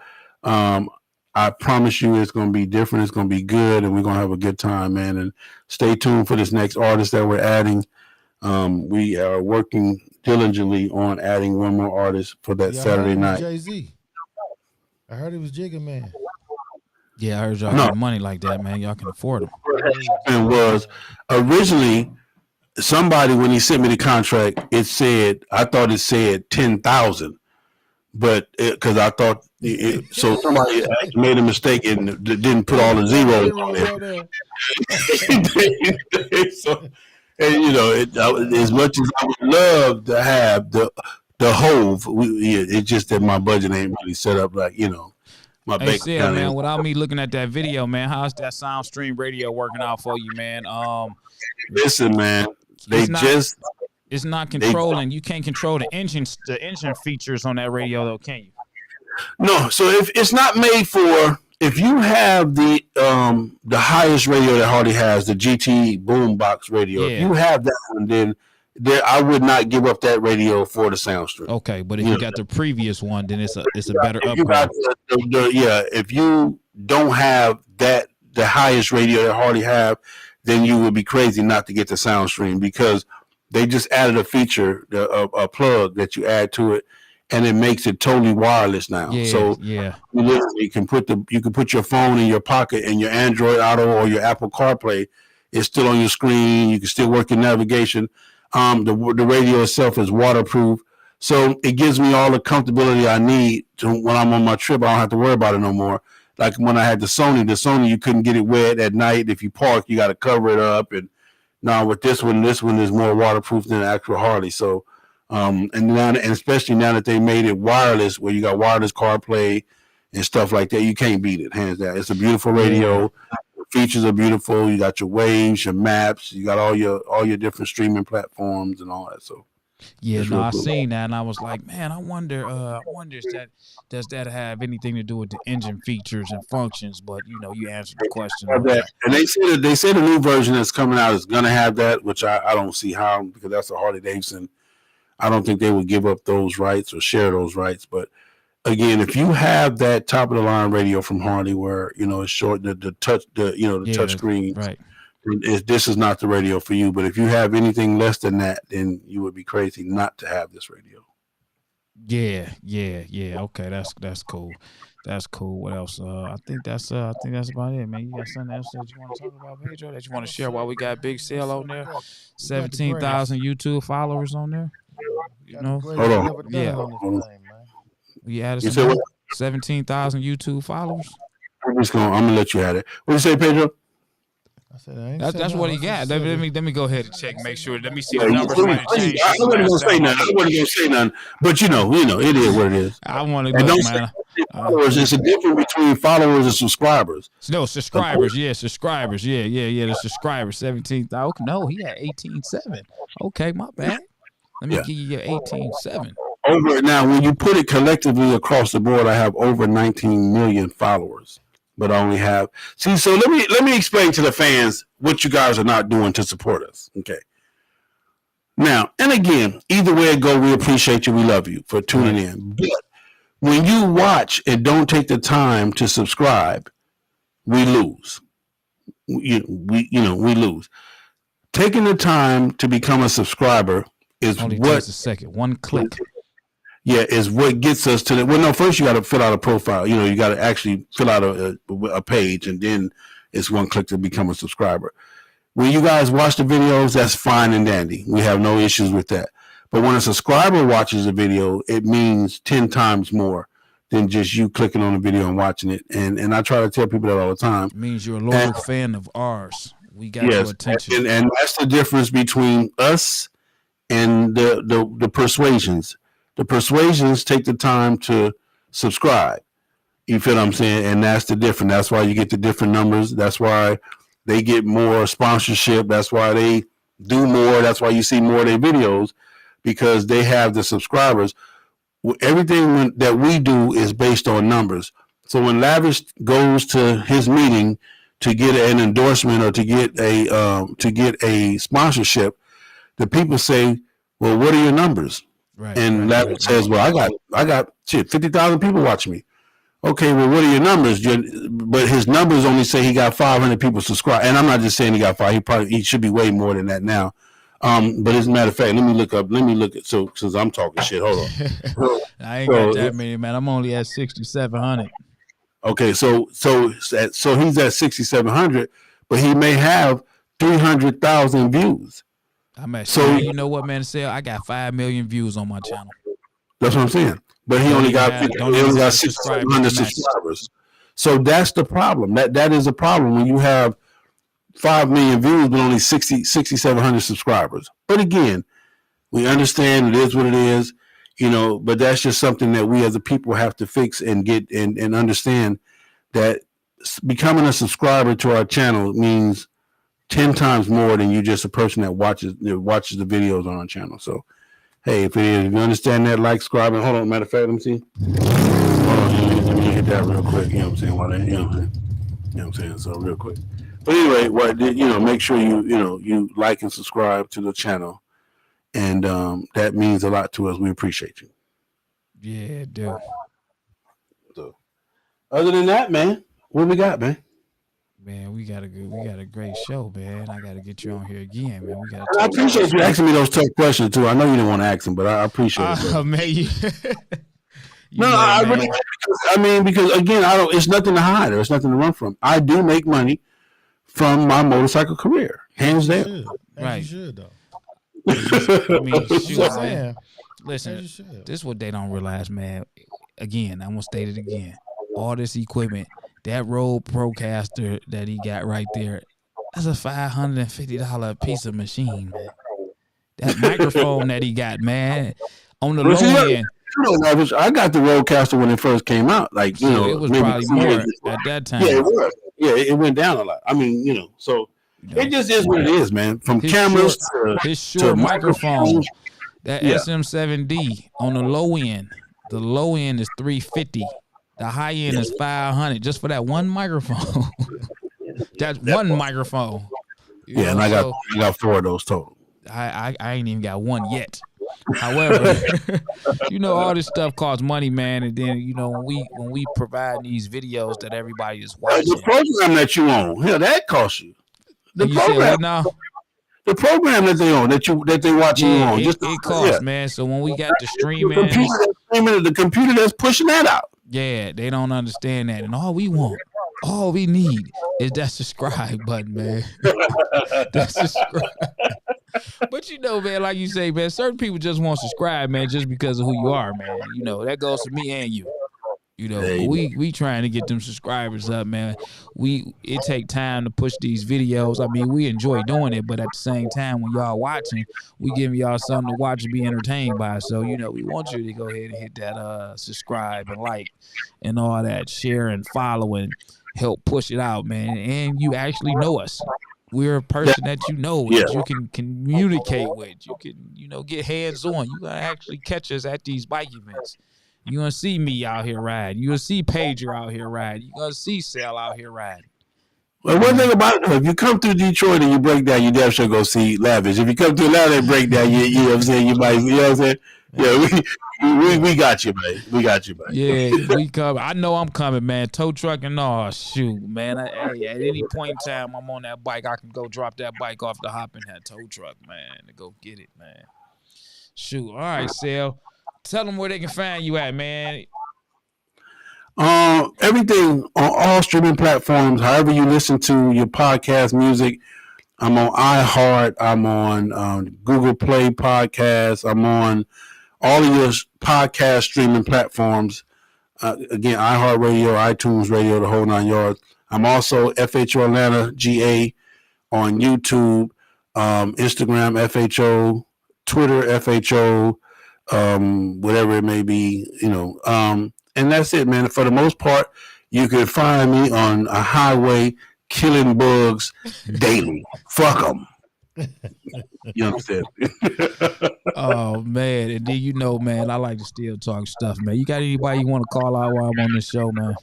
I promise you it's going to be different. It's going to be good, and we're going to have a good time, man. And stay tuned for this next artist that we're adding. We are working diligently on adding one more artist for that Saturday night. Jay-Z. I heard he was Jigga Man. Yeah, I heard y'all got money like that, man. Y'all can afford him. And was originally somebody, when he sent me the contract, I thought it said 10,000, but because I thought so somebody made a mistake and didn't put all the zeros on there. So, and as much as I would love to have the Hove, it's just that my budget ain't really set up like my bank account. Man, without me looking at that video, man, how's that SoundStream radio working out for you, man? Listen, man, it's not controlling. You can't control the engine features on that radio, though, can you? No. So if it's not made for. If you have the highest radio that Harley has, the GT boombox radio, if you have that one, then I would not give up that radio for the SoundStream. Okay, but if you got the previous one, then it's a better upgrade. If you don't have the highest radio that Harley have, then you would be crazy not to get the sound stream, because they just added a feature, a plug that you add to it, and it makes it totally wireless now. Yeah, so yeah. you can put your phone in your pocket, and your Android Auto or your Apple CarPlay is still on your screen. You can still work your navigation. The radio itself is waterproof, so it gives me all the comfortability I need to when I'm on my trip. I don't have to worry about it no more. Like when I had the Sony, you couldn't get it wet at night. If you park, you got to cover it up. And now with this one is more waterproof than the actual Harley. So, and especially now that they made it wireless, where you got wireless CarPlay and stuff like that, you can't beat it, hands down. It's a beautiful radio. Yeah. The features are beautiful. You got your waves, your maps. You got all your different streaming platforms and all that. So. Yeah, no, I seen that, and I was like, man, I wonder does that have anything to do with the engine features and functions? But you answered the question. And they say the new version that's coming out is gonna have that, which I don't see how, because that's a Harley Davidson. I don't think they would give up those rights or share those rights. But again, if you have that top of the line radio from Harley, where it's short, the touch screen, right. This is not the radio for you. But if you have anything less than that, then you would be crazy not to have this radio. Yeah. Okay, that's cool. That's cool. What else? I think that's about it, man. You got something else that you want to talk about, Pedro? That you want to share while we got Big Cell on there? 17,000 YouTube followers on there. Hold on. Yeah. You added 17,000 YouTube followers. I'm gonna let you have it. What you say, Pedro? I said, that's what he got. Let me go ahead and check, make sure. Let me see the numbers might have changed. I wasn't gonna say nothing. But it is what it is. I want to go, man. Followers. It's a difference between followers and subscribers. No, subscribers. Yeah, subscribers. Yeah. The subscribers. 17,000. No, he had 18.7. Okay, my bad. Let me give you your 18.7. Over now, when you put it collectively across the board, I have over 19 million followers. But I only have so let me explain to the fans what you guys are not doing to support us. Okay. Now, and again, either way it go, we appreciate you. We love you for tuning in. But when you watch and don't take the time to subscribe, we lose. We lose. Taking the time to become a subscriber is only what takes a second. One click. Yeah, is what gets us to the. Well, no, first you got to fill out a profile. You got to actually fill out a page, and then it's one click to become a subscriber. When you guys watch the videos, that's fine and dandy. We have no issues with that. But when a subscriber watches a video, it means 10 times more than just you clicking on the video and watching it. And I try to tell people that all the time. It means you're a loyal fan of ours. We got your attention. And that's the difference between us and the persuasions. The persuasions take the time to subscribe. You feel what I'm saying? And that's the difference. That's why you get the different numbers. That's why they get more sponsorship. That's why they do more. That's why you see more of their videos, because they have the subscribers. Everything that we do is based on numbers. So when Lavish goes to his meeting to get an endorsement or to get a sponsorship, the people say, well, what are your numbers? Right, and Lavish says, well, I got 50,000 people watching me. Okay, well, what are your numbers? But his numbers only say he got 500 people subscribed. And I'm not just saying he got 5. He should be way more than that now. But as a matter of fact, let me look at so since I'm talking shit. Hold on. I ain't got that many, man. I'm only at 6,700. Okay, so he's at 6,700, but he may have 300,000 views. I'm at you know what, man? I got 5 million views on my channel. That's what I'm saying. But he only got 6,700 subscribers. So that's the problem. That is a problem when you have 5 million views but only 6,700 subscribers. But again, we understand it is what it is, but that's just something that we as a people have to fix and get and understand that becoming a subscriber to our channel means 10 times more than you just a person that watches the videos on our channel. So, hey, if you understand that, like, subscribe, and hold on, matter of fact, let me see. Hold on, let me hit that real quick. You know what I'm saying? So real quick. But anyway, make sure you like and subscribe to the channel, and that means a lot to us. We appreciate you. Yeah, dude. So, other than that, man, what we got, man? Man, we got a great show, man. I got to get you on here again, man. We got to I talk. appreciate you asking me those tough questions too. I know you didn't want to ask them, but I appreciate it. Bro. Man, you No, know, I man. really, because again, I don't. It's nothing to hide. There's nothing to run from. I do make money from my motorcycle career, hands down. Right. You should though. I mean, shoot, Just man. saying. Listen, You should. this is what they don't realize, man. Again, I'm gonna state it again. All this equipment, that Rode Procaster that he got right there, that's a $550 piece of machine, man. That microphone that he got, man, on the low end. I got the Rodecaster when it first came out. Like, you know, it was probably more at that time. Yeah, it was. Yeah, it went down a lot. I mean, you know, so it just is what it is, man. From cameras his short microphone, that Yeah. SM7D on the low end. The low end is $350. The high end is $500 just for that one microphone. That's one microphone. Yeah, and I got 4 of those total. I ain't even got one yet. However, you know, all this stuff costs money, man. And then, you know, when we provide these videos that everybody is watching, The program that you own, hell, that costs you. The you program, said what now? the program that they own, that they watching you on, it costs, man. So when we got the streaming, the computer that's pushing that out. yeah, they don't understand that. And all we need is that subscribe button, man. That subscribe. But you know, man, like you say, man, certain people just won't subscribe, man, just because of who you are, man. You know, that goes for me and you. You know, we trying to get them subscribers up, man. It take time to push these videos. I mean, we enjoy doing it, but at the same time, when y'all watching, we giving y'all something to watch and be entertained by. So, you know, we want you to go ahead and hit that subscribe and like and all that, share and follow and help push it out, man. And you actually know us. We're a person that you know, that you can communicate with. You can, you know, get hands on. You gonna actually catch us at these bike events. You're going to see me out here riding. You're going to see Pager out here riding. You're going to see Cell out here riding. Well, one thing about it, if you come through Detroit and you break down, you definitely should go see Lavish. If you come to Atlanta and break down, you know what I'm saying? You might, you know what I'm saying? Yeah, we got you, man. We got you, man. Yeah, we come. I know I'm coming, man. Tow truck and all. Shoot, man. Hey, at any point in time I'm on that bike, I can go drop that bike off the hop in that tow truck, man, to go get it, man. Shoot. All right, Cell. Tell them where they can find you at, man. Everything on all streaming platforms, however you listen to your podcast music. I'm on iHeart. I'm on Google Play Podcasts. I'm on all of your podcast streaming platforms. Again, iHeartRadio, iTunes Radio, the whole 9 yards. I'm also FHO Atlanta GA on YouTube, Instagram FHO, Twitter FHO. Whatever it may be, you know, and that's it, man. For the most part, you can find me on a highway killing bugs daily. Fuck them. You understand? Oh, man. And then, you know, man, I like to still talk stuff, man. You got anybody you want to call out while I'm on this show, man?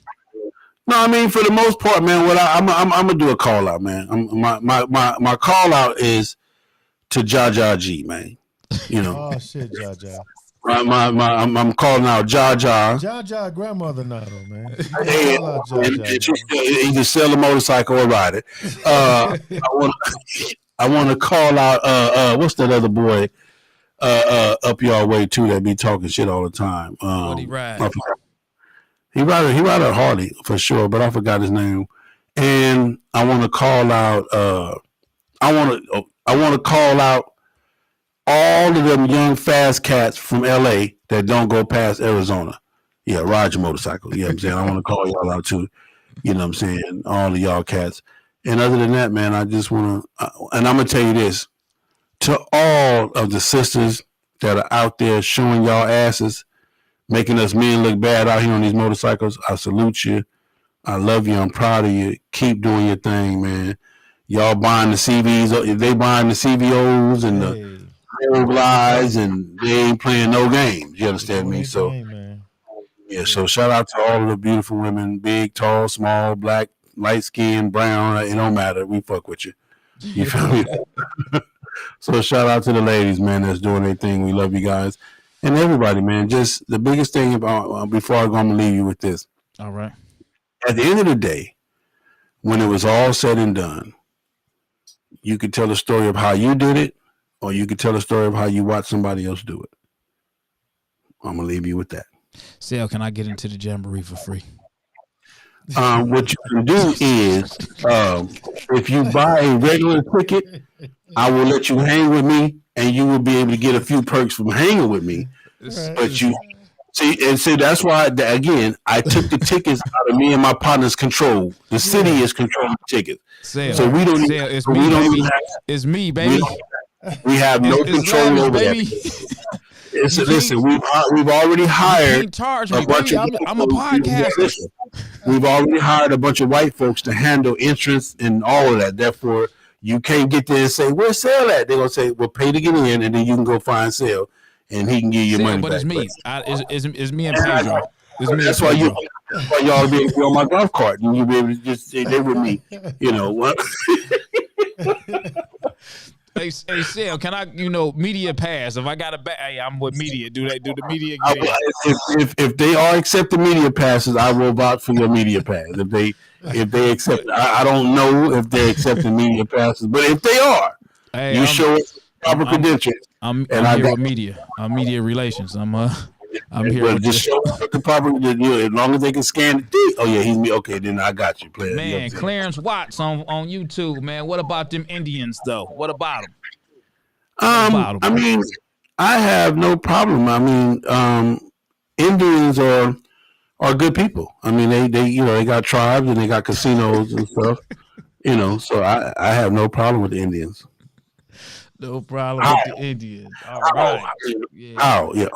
No, I mean, for the most part, man, I'm gonna do a call out, man. My call out is to Jaja G, man. You know. Oh shit, Jaja. I'm calling out Jaja. Jaja grandmother now though, man. You can sell a motorcycle or ride it. I want to call out what's that other boy up your way too that be talking shit all the time. What he ride? He ride a Harley for sure, but I forgot his name. And I want to call out. I want to call out all of them young fast cats from LA that don't go past Arizona. Yeah, ride your motorcycle. You know what I'm saying? I want to call y'all out too. You know what I'm saying? All of y'all cats. And other than that, man, I just want to, and I'm going to tell you this, to all of the sisters that are out there showing y'all asses, making us men look bad out here on these motorcycles, I salute you. I love you. I'm proud of you. Keep doing your thing, man. Y'all buying the CVs, they buying the CVOs and the lies, and they ain't playing no games. You understand me? So, yeah. So shout out to all of the beautiful women, big, tall, small, black, light skin, brown. It don't matter. We fuck with you. You feel me? So shout out to the ladies, man, that's doing their thing. We love you guys, and everybody, man. Just the biggest thing about before I go, I'm gonna leave you with this. All right. At the end of the day, when it was all said and done, you could tell a story of how you did it, or you could tell a story of how you watched somebody else do it. I'm gonna leave you with that. Sal, can I get into the Jamboree for free? What you can do is, if you buy a regular ticket, I will let you hang with me, and you will be able to get a few perks from hanging with me. Right. But you see, that's why again I took the tickets out of me and my partner's control. The city is controlling the tickets, Sal, so we don't. Sal, it's me, baby. It's me, baby. We have no control lavish, over baby. that. Listen, we've already hired. Can't charge me, baby. I'm a podcaster. We've already hired a bunch of white folks to handle entrance and all of that. Therefore, you can't get there and say, "Where's Sale at?" They're gonna say, "Well, pay to get in, and then you can go find Sale, and he can give you your money but back." It's me. It's me and Pedro. It's me. That's why y'all be able to be on my golf cart, and you be able to just stay there with me. You know what? Hey, Sal, can I, media pass? If I got a hey, I'm with media. Do the media get it? If they are accepting media passes, I will vote for your media pass. If they accept, I don't know if they're accepting media passes, but if they are, you show us proper credentials. I'm here with media. I'm media relations. I'm here with just show us the proper. As long as they can scan it. Oh yeah, he's me. Okay, then I got you, player. Man, Clarence Watts on YouTube. Man, what about them Indians though? What about them? I mean, I have no problem. I mean, Indians are good people. I mean, they got tribes and they got casinos and stuff. So I have no problem with the Indians. No problem with the Indians. All right. How? Yeah.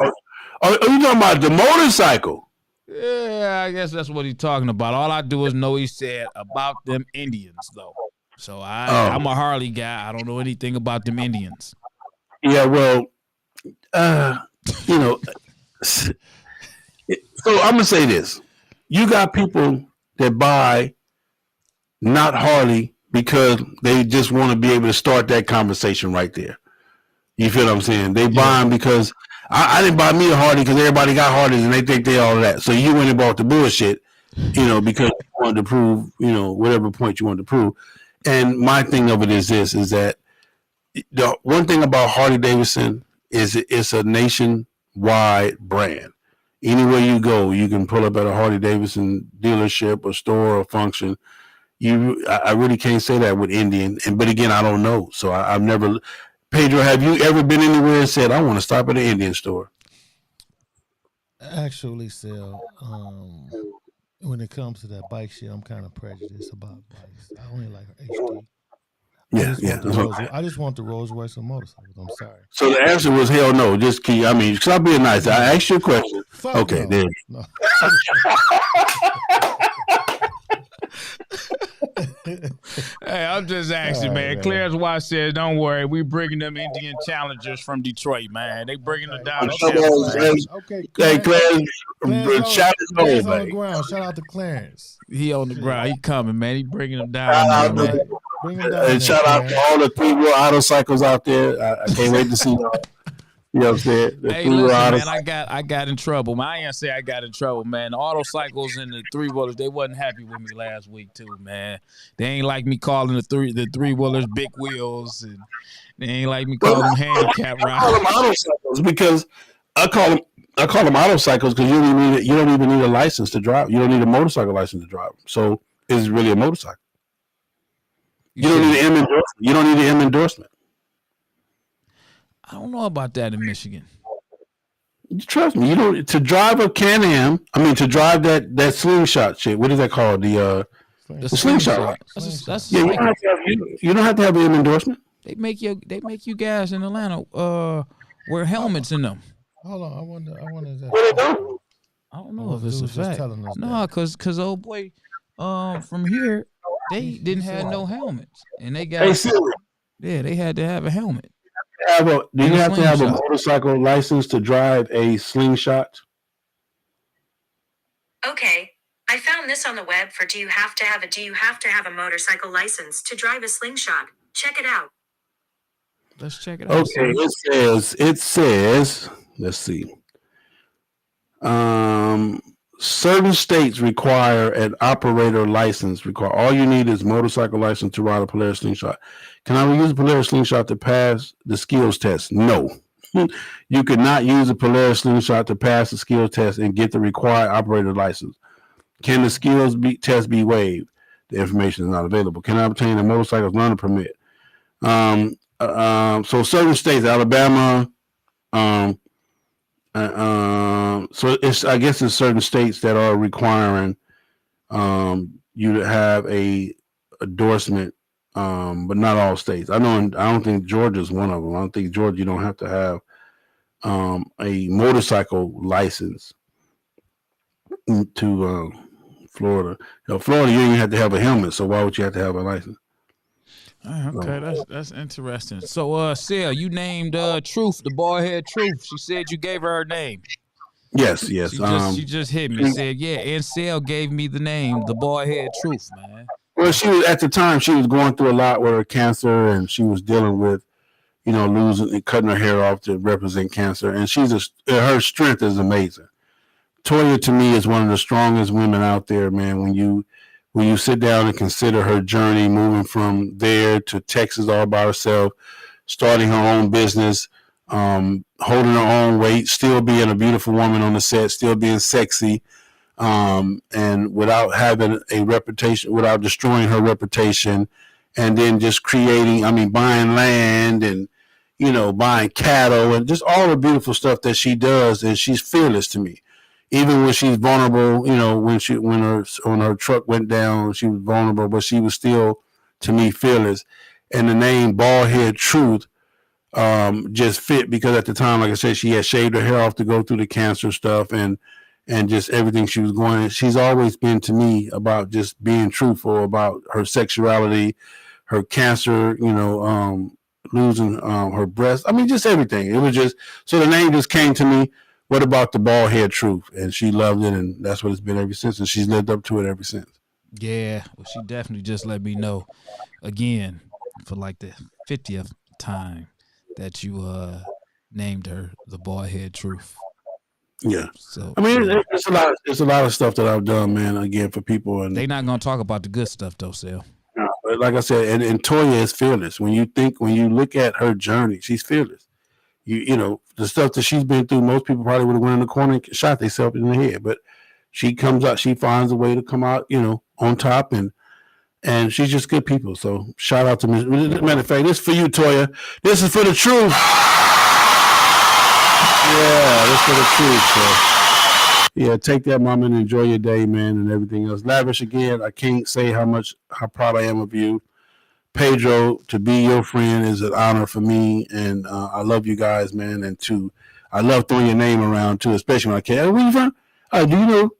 Are you talking about the motorcycle? Yeah, I guess that's what he's talking about. All I do is know he said about them Indians, though. So I'm a Harley guy. I don't know anything about them Indians. Yeah, well, so I'm gonna say this: you got people that buy not Harley because they just want to be able to start that conversation right there. You feel what I'm saying? They buy them because I didn't buy me a Harley because everybody got Harleys and they think they all that. So you went and bought the bullshit, because you wanted to prove, whatever point you wanted to prove. And my thing of it is this: is that the one thing about Harley Davidson is it's a nationwide brand. Anywhere you go, you can pull up at a Harley Davidson dealership or store or function. I really can't say that with Indian. But again, I don't know. So I've never. Pedro, have you ever been anywhere and said, I want to stop at an Indian store? Actually, Sal, when it comes to that bike shit, I'm kind of prejudiced about bikes. I only like HD. I just want the Rolls Royce and motorcycles. I'm sorry. So the answer was hell no. Just keep. I mean, stop being nice. I asked you a question. Okay, then. No. Hey, I'm just asking, man. Clarence Watts said, "Don't worry, we bringing them Indian challengers from Detroit, man. They bringing them down." Okay, hey, Clarence, shout out on the ground. Shout out to Clarence. He on the ground. He coming, man. He bringing them down. Man. And shout out to all the 3-wheel autocycles out there. I can't wait to see y'all. You know what I'm saying? Hey, listen, man, I got in trouble. Man, I ain't say I got in trouble, man. The autocycles and the 3-wheelers, they wasn't happy with me last week too, man. They ain't like me calling the 3-wheelers big wheels, and they ain't like me calling them handicap rides. I call them autocycles because I call them autocycles because you don't even need a license to drive. You don't need a motorcycle license to drive. So it's really a motorcycle. You don't need an M endorsement. You don't need an M endorsement. I don't know about that in Michigan. Trust me, to drive a Can-Am. I mean, to drive that slingshot shit. What is that called? The slingshot. That's you don't have to have an endorsement. They make you guys in Atlanta wear helmets in them. Hold on, I wonder. What they do? I don't know if it's a fact. No, because old boy, from here, they didn't have no helmets, and they got. They had to have a helmet. Do you have to have a motorcycle license to drive a slingshot? Okay, I found this on the web for do you have to have a motorcycle license to drive a slingshot? Check it out. Let's check it out. Okay, it says, let's see. certain states require an operator license. All you need is motorcycle license to ride a Polaris slingshot. Can I use a Polaris slingshot to pass the skills test? No. You cannot use a Polaris slingshot to pass the skills test and get the required operator license. Can the skills test be waived? The information is not available. Can I obtain a motorcycle learner permit? So certain states, Alabama, so I guess it's certain states that are requiring you to have a endorsement, but not all states. I don't think Georgia's one of them. I don't think Georgia, you don't have to have a motorcycle license to Florida. Florida, you don't have to have a helmet, so why would you have to have a license? Okay, that's interesting. So, Cell, you named Truth, the bald-head Truth. She said you gave her name. Yes. She just hit me. Said, yeah, and Cell gave me the name, the bald-head Truth, man. Well, she was at the time she was going through a lot with her cancer, and she was dealing with, losing and cutting her hair off to represent cancer. And her strength is amazing. Toya, to me, is one of the strongest women out there, man. When you sit down and consider her journey, moving from there to Texas all by herself, starting her own business, holding her own weight, still being a beautiful woman on the set, still being sexy, and without having a reputation, without destroying her reputation, and then just buying land and, buying cattle and just all the beautiful stuff that she does. And she's fearless to me. Even when she's vulnerable, when her truck went down, she was vulnerable, but she was still, to me, fearless. And the name Baldhead Truth just fit because at the time, like I said, she had shaved her hair off to go through the cancer stuff and just everything she was going. She's always been to me about just being truthful about her sexuality, her cancer, losing her breast. Just everything. It was just, so the name just came to me. What about the Baldhead Truth? And she loved it, and that's what it's been ever since, and she's lived up to it ever since. Yeah, well, she definitely just let me know again for like the 50th time that you named her the Baldhead Truth. Yeah. So it's a lot of stuff that I've done, man, again, for people. And they're not gonna talk about the good stuff though, Cell. But like I said, and Toya is fearless. When you look at her journey, she's fearless. The stuff that she's been through, most people probably would have went in the corner and shot themselves in the head. But she comes out, she finds a way to come out, on top, and she's just good people. So shout out to me. Matter of fact, this is for you, Toya. This is for the truth. Yeah, this is for the truth. So yeah, take that, mama, and enjoy your day, man, and everything else. Lavish, again, I can't say how proud I am of you. Pedro, to be your friend is an honor for me, and I love you guys, man. And I love throwing your name around too, especially when I can't. Where you from? Do you know?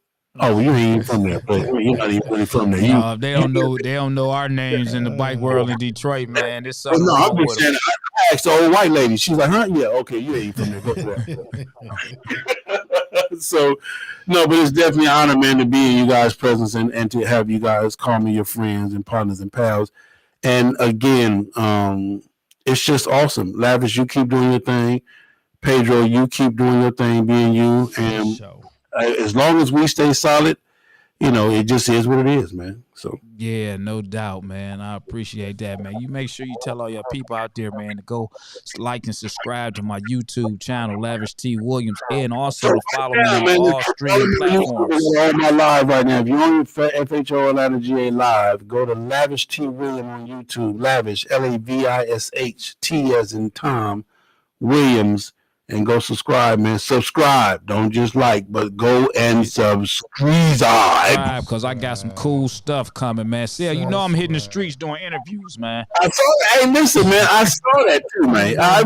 Oh, well, you ain't even from there, but you're not even really from there. They don't know our names in the bike world in Detroit, man. It's something no, wrong I'm just with saying. I asked the old white lady. She's like, huh? Yeah, okay, you ain't from there. Go for that. So, no, but it's definitely an honor, man, to be in you guys' presence and to have you guys call me your friends and partners and pals. And again, it's just awesome. Lavish, you keep doing your thing. Pedro, you keep doing your thing, being you. And as long as we stay solid, it just is what it is, man. So yeah, no doubt, man. I appreciate that, man. You make sure you tell all your people out there, man, to go like and subscribe to my YouTube channel, Lavish T. Williams, and also to follow me on all streaming platforms. On my live right now. If you're on FHO Atlanta GA live, go to Lavish T. Williams on YouTube. Lavish, Lavish, T as in Tom, Williams. And go subscribe, man. Subscribe. Don't just like, but go and subscribe. Because I got some cool stuff coming, man. See, I'm hitting the streets doing interviews, man. I saw that. Hey, listen, man. I saw that too, man. I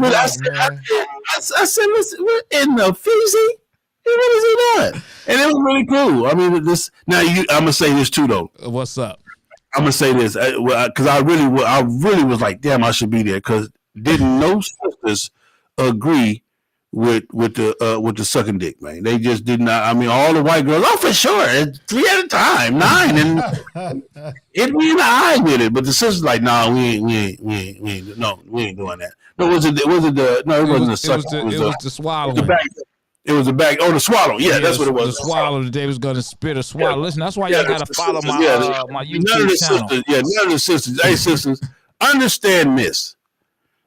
said, listen, we're in the Fiji. What is he doing? And it was really cool. This. Now, I'm gonna say this too, though. What's up? I'm gonna say this because I really was like, damn, I should be there. Because didn't no sisters agree with the sucking dick, man. They just did not. All the white girls, for sure, 3 at a time, 9, and hit me in the eye with it. But the sisters like, nah, we ain't doing that. No, it wasn't the sucking. It was the swallowing. It was a bag. Oh, the swallow. Yeah, that's what it was. The swallow that they was gonna spit a swallow. Yeah. Listen, that's why Yeah, y'all gotta that's the follow sisters. my Yeah, my none of YouTube the channel. sisters. Yeah, none of the sisters. Hey, sisters, understand this.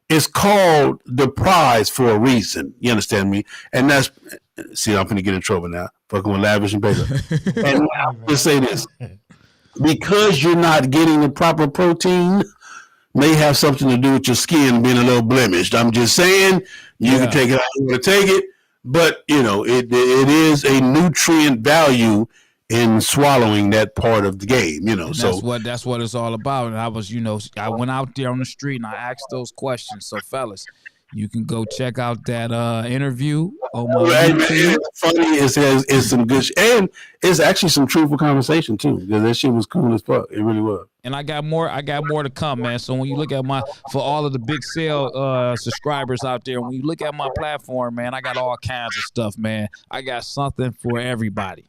It's called the prize for a reason. You understand me? And that's, see, I'm gonna get in trouble now. Fucking with Lavish and Baker. And I'm gonna say this. Because you're not getting the proper protein, may have something to do with your skin being a little blemished. I'm just saying, you can take it how you want to take it, but you know, it is a nutrient value in swallowing that part of the game, you know. And so that's what it's all about. And I was, I went out there on the street and I asked those questions. So fellas, you can go check out that interview on my YouTube. Funny, it's some good and it's actually some truthful conversation too, because that shit was cool as fuck. It really was. And I got more to come, man. So when you look at for all of the Big Cell subscribers out there, when you look at my platform, man, I got all kinds of stuff, man. I got something for everybody.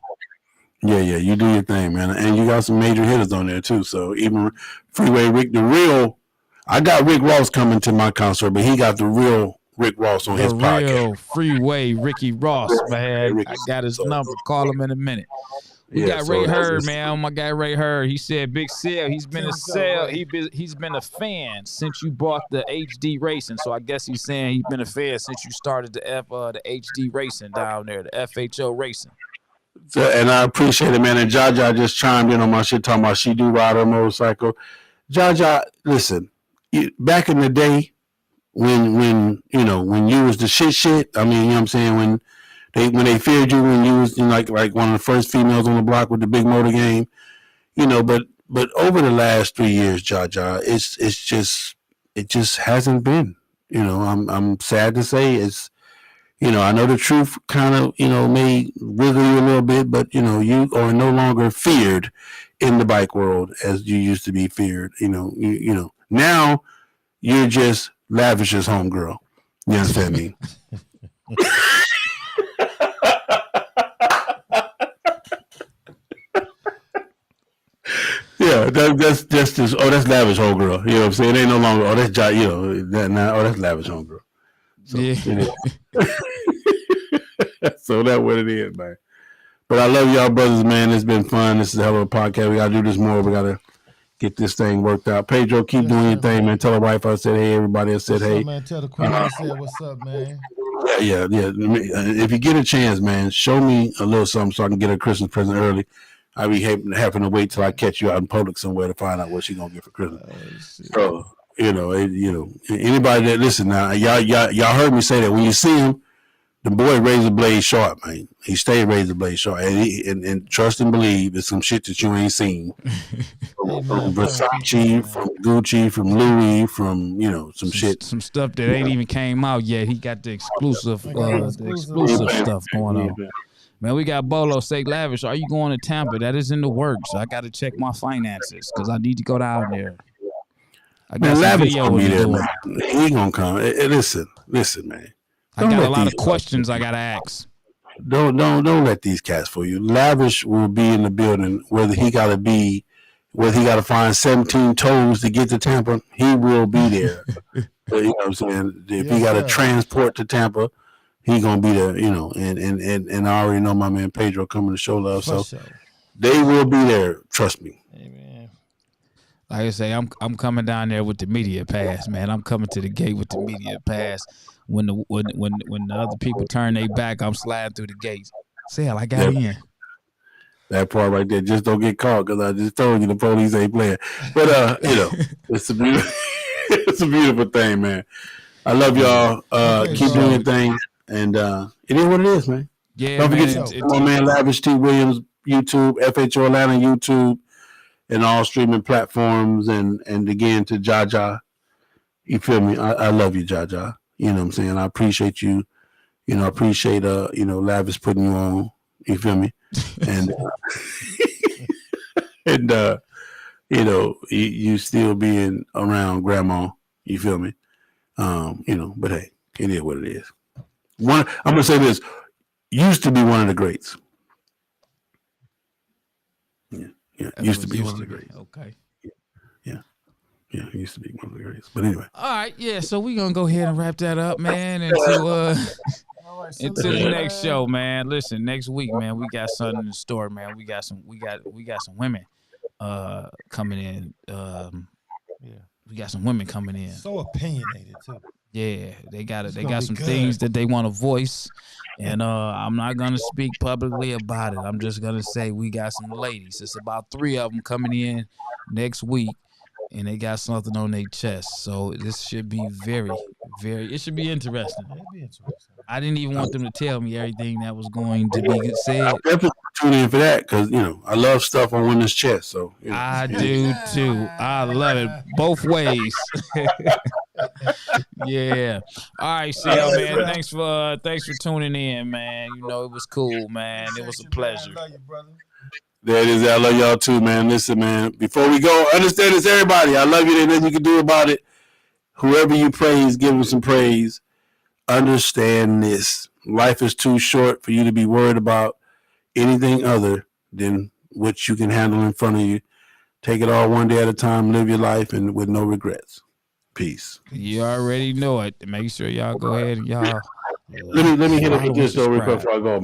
Yeah, you do your thing, man. And you got some major hitters on there too. So even Freeway Rick, I got Rick Ross coming to my concert, but he got the real Rick Ross on his podcast. The real Freeway Ricky Ross, man. I got his number. Call him in a minute. We got Ray Hurd, man. My guy Ray Hurd. He said, "Big Cell, he's been a fan since you bought the HD racing." So I guess he's saying he's been a fan since you started the HD racing down there, the FHO racing. So, and I appreciate it, man. And Jaja just chimed in on my shit talking about she do ride her motorcycle. Jaja, listen, back in the day when you was the shit, I mean, you know what I'm saying, when they feared you when you was like one of the first females on the block with the big motor game, but over the last 3 years, Jaja, it just hasn't been. I'm sad to say it's. I know the truth kind of, may wiggle you a little bit, but, you are no longer feared in the bike world as you used to be feared. Now you're just Lavish's homegirl. You understand me? Yeah, that's just this. Oh, that's Lavish homegirl. You know what I'm saying? It ain't no longer. Oh, that's that's Lavish homegirl. So, yeah. So that's what it is, man. But I love y'all, brothers, man. It's been fun. This is a hell of a podcast. We gotta do this more. We gotta get this thing worked out. Pedro, keep doing your thing, man. Tell the wife I said hey. Everybody else said hey. Up, man? Tell the queen I said what's up, man. Yeah. If you get a chance, man, show me a little something so I can get her Christmas present early. I be having to wait till I catch you out in public somewhere to find out what she gonna get for Christmas. So anybody that listen now, y'all heard me say that when you see him. The boy razor blade sharp, man. He stayed razor blade sharp, and trust and believe it's some shit that you ain't seen from Versace, from Gucci, from Louis, from some shit, some stuff that ain't even came out yet. He got the exclusive stuff going on. Man, we got Bolo say, Lavish, are you going to Tampa? That is in the works. I got to check my finances because I need to go down there. I got some video gonna be there, man. He gonna come. Listen, man. I got a lot of questions I gotta ask. Don't let these cats fool you. Lavish will be in the building, whether he gotta find 17 toes to get to Tampa, he will be there. You know what I'm saying? If he gotta transport to Tampa, he gonna be there, and I already know my man Pedro coming to show love. So they will be there, trust me. Amen. Like I say, I'm coming down there with the media pass, man. I'm coming to the gate with the media pass. When the other people turn their back, I'm sliding through the gates. Hell, I got in. That part right there, just don't get caught because I just told you the police ain't playing. But it's a beautiful thing, man. I love y'all. Keep doing your thing, and it is what it is, man. Yeah, don't forget my man Lavish T. Williams YouTube, FHO Atlanta YouTube, and all streaming platforms, and again to Jaja. You feel me? I love you, Jaja. You know what I'm saying? I appreciate you. I appreciate Lavish putting you on. You feel me? And you still being around grandma. You feel me? But hey, it is what it is. I'm gonna say this. Used to be one of the greats. Yeah. Used to be one of the greats. Okay. Yeah, he used to be one of the greatest. But anyway. All right, yeah. So we're gonna go ahead and wrap that up, man. And to right, Until the next show, man. Listen, next week, man, we got something in the store, man. We got some women coming in. We got some women coming in. So opinionated too. Yeah, they got some things that they want to voice, and I'm not gonna speak publicly about it. I'm just gonna say we got some ladies. It's about 3 of them coming in next week, and they got something on their chest. So this should be very, very. It should be interesting. It'd be interesting. I didn't even want them to tell me everything that was going to be said. I definitely tune in for that because I love stuff on women's chest. So I do too. I love it both ways. Yeah. All right, Cell, man. Thanks for tuning in, man. It was cool, man. It was a pleasure. I love you, brother. There it is. I love y'all too, man. Listen, man. Before we go, understand this, everybody. I love you. There's nothing you can do about it. Whoever you praise, give them some praise. Understand this. Life is too short for you to be worried about anything other than what you can handle in front of you. Take it all one day at a time. Live your life and with no regrets. Peace. You already know it. Make sure y'all go ahead and y'all. Let me hit it with this though real quick before I go.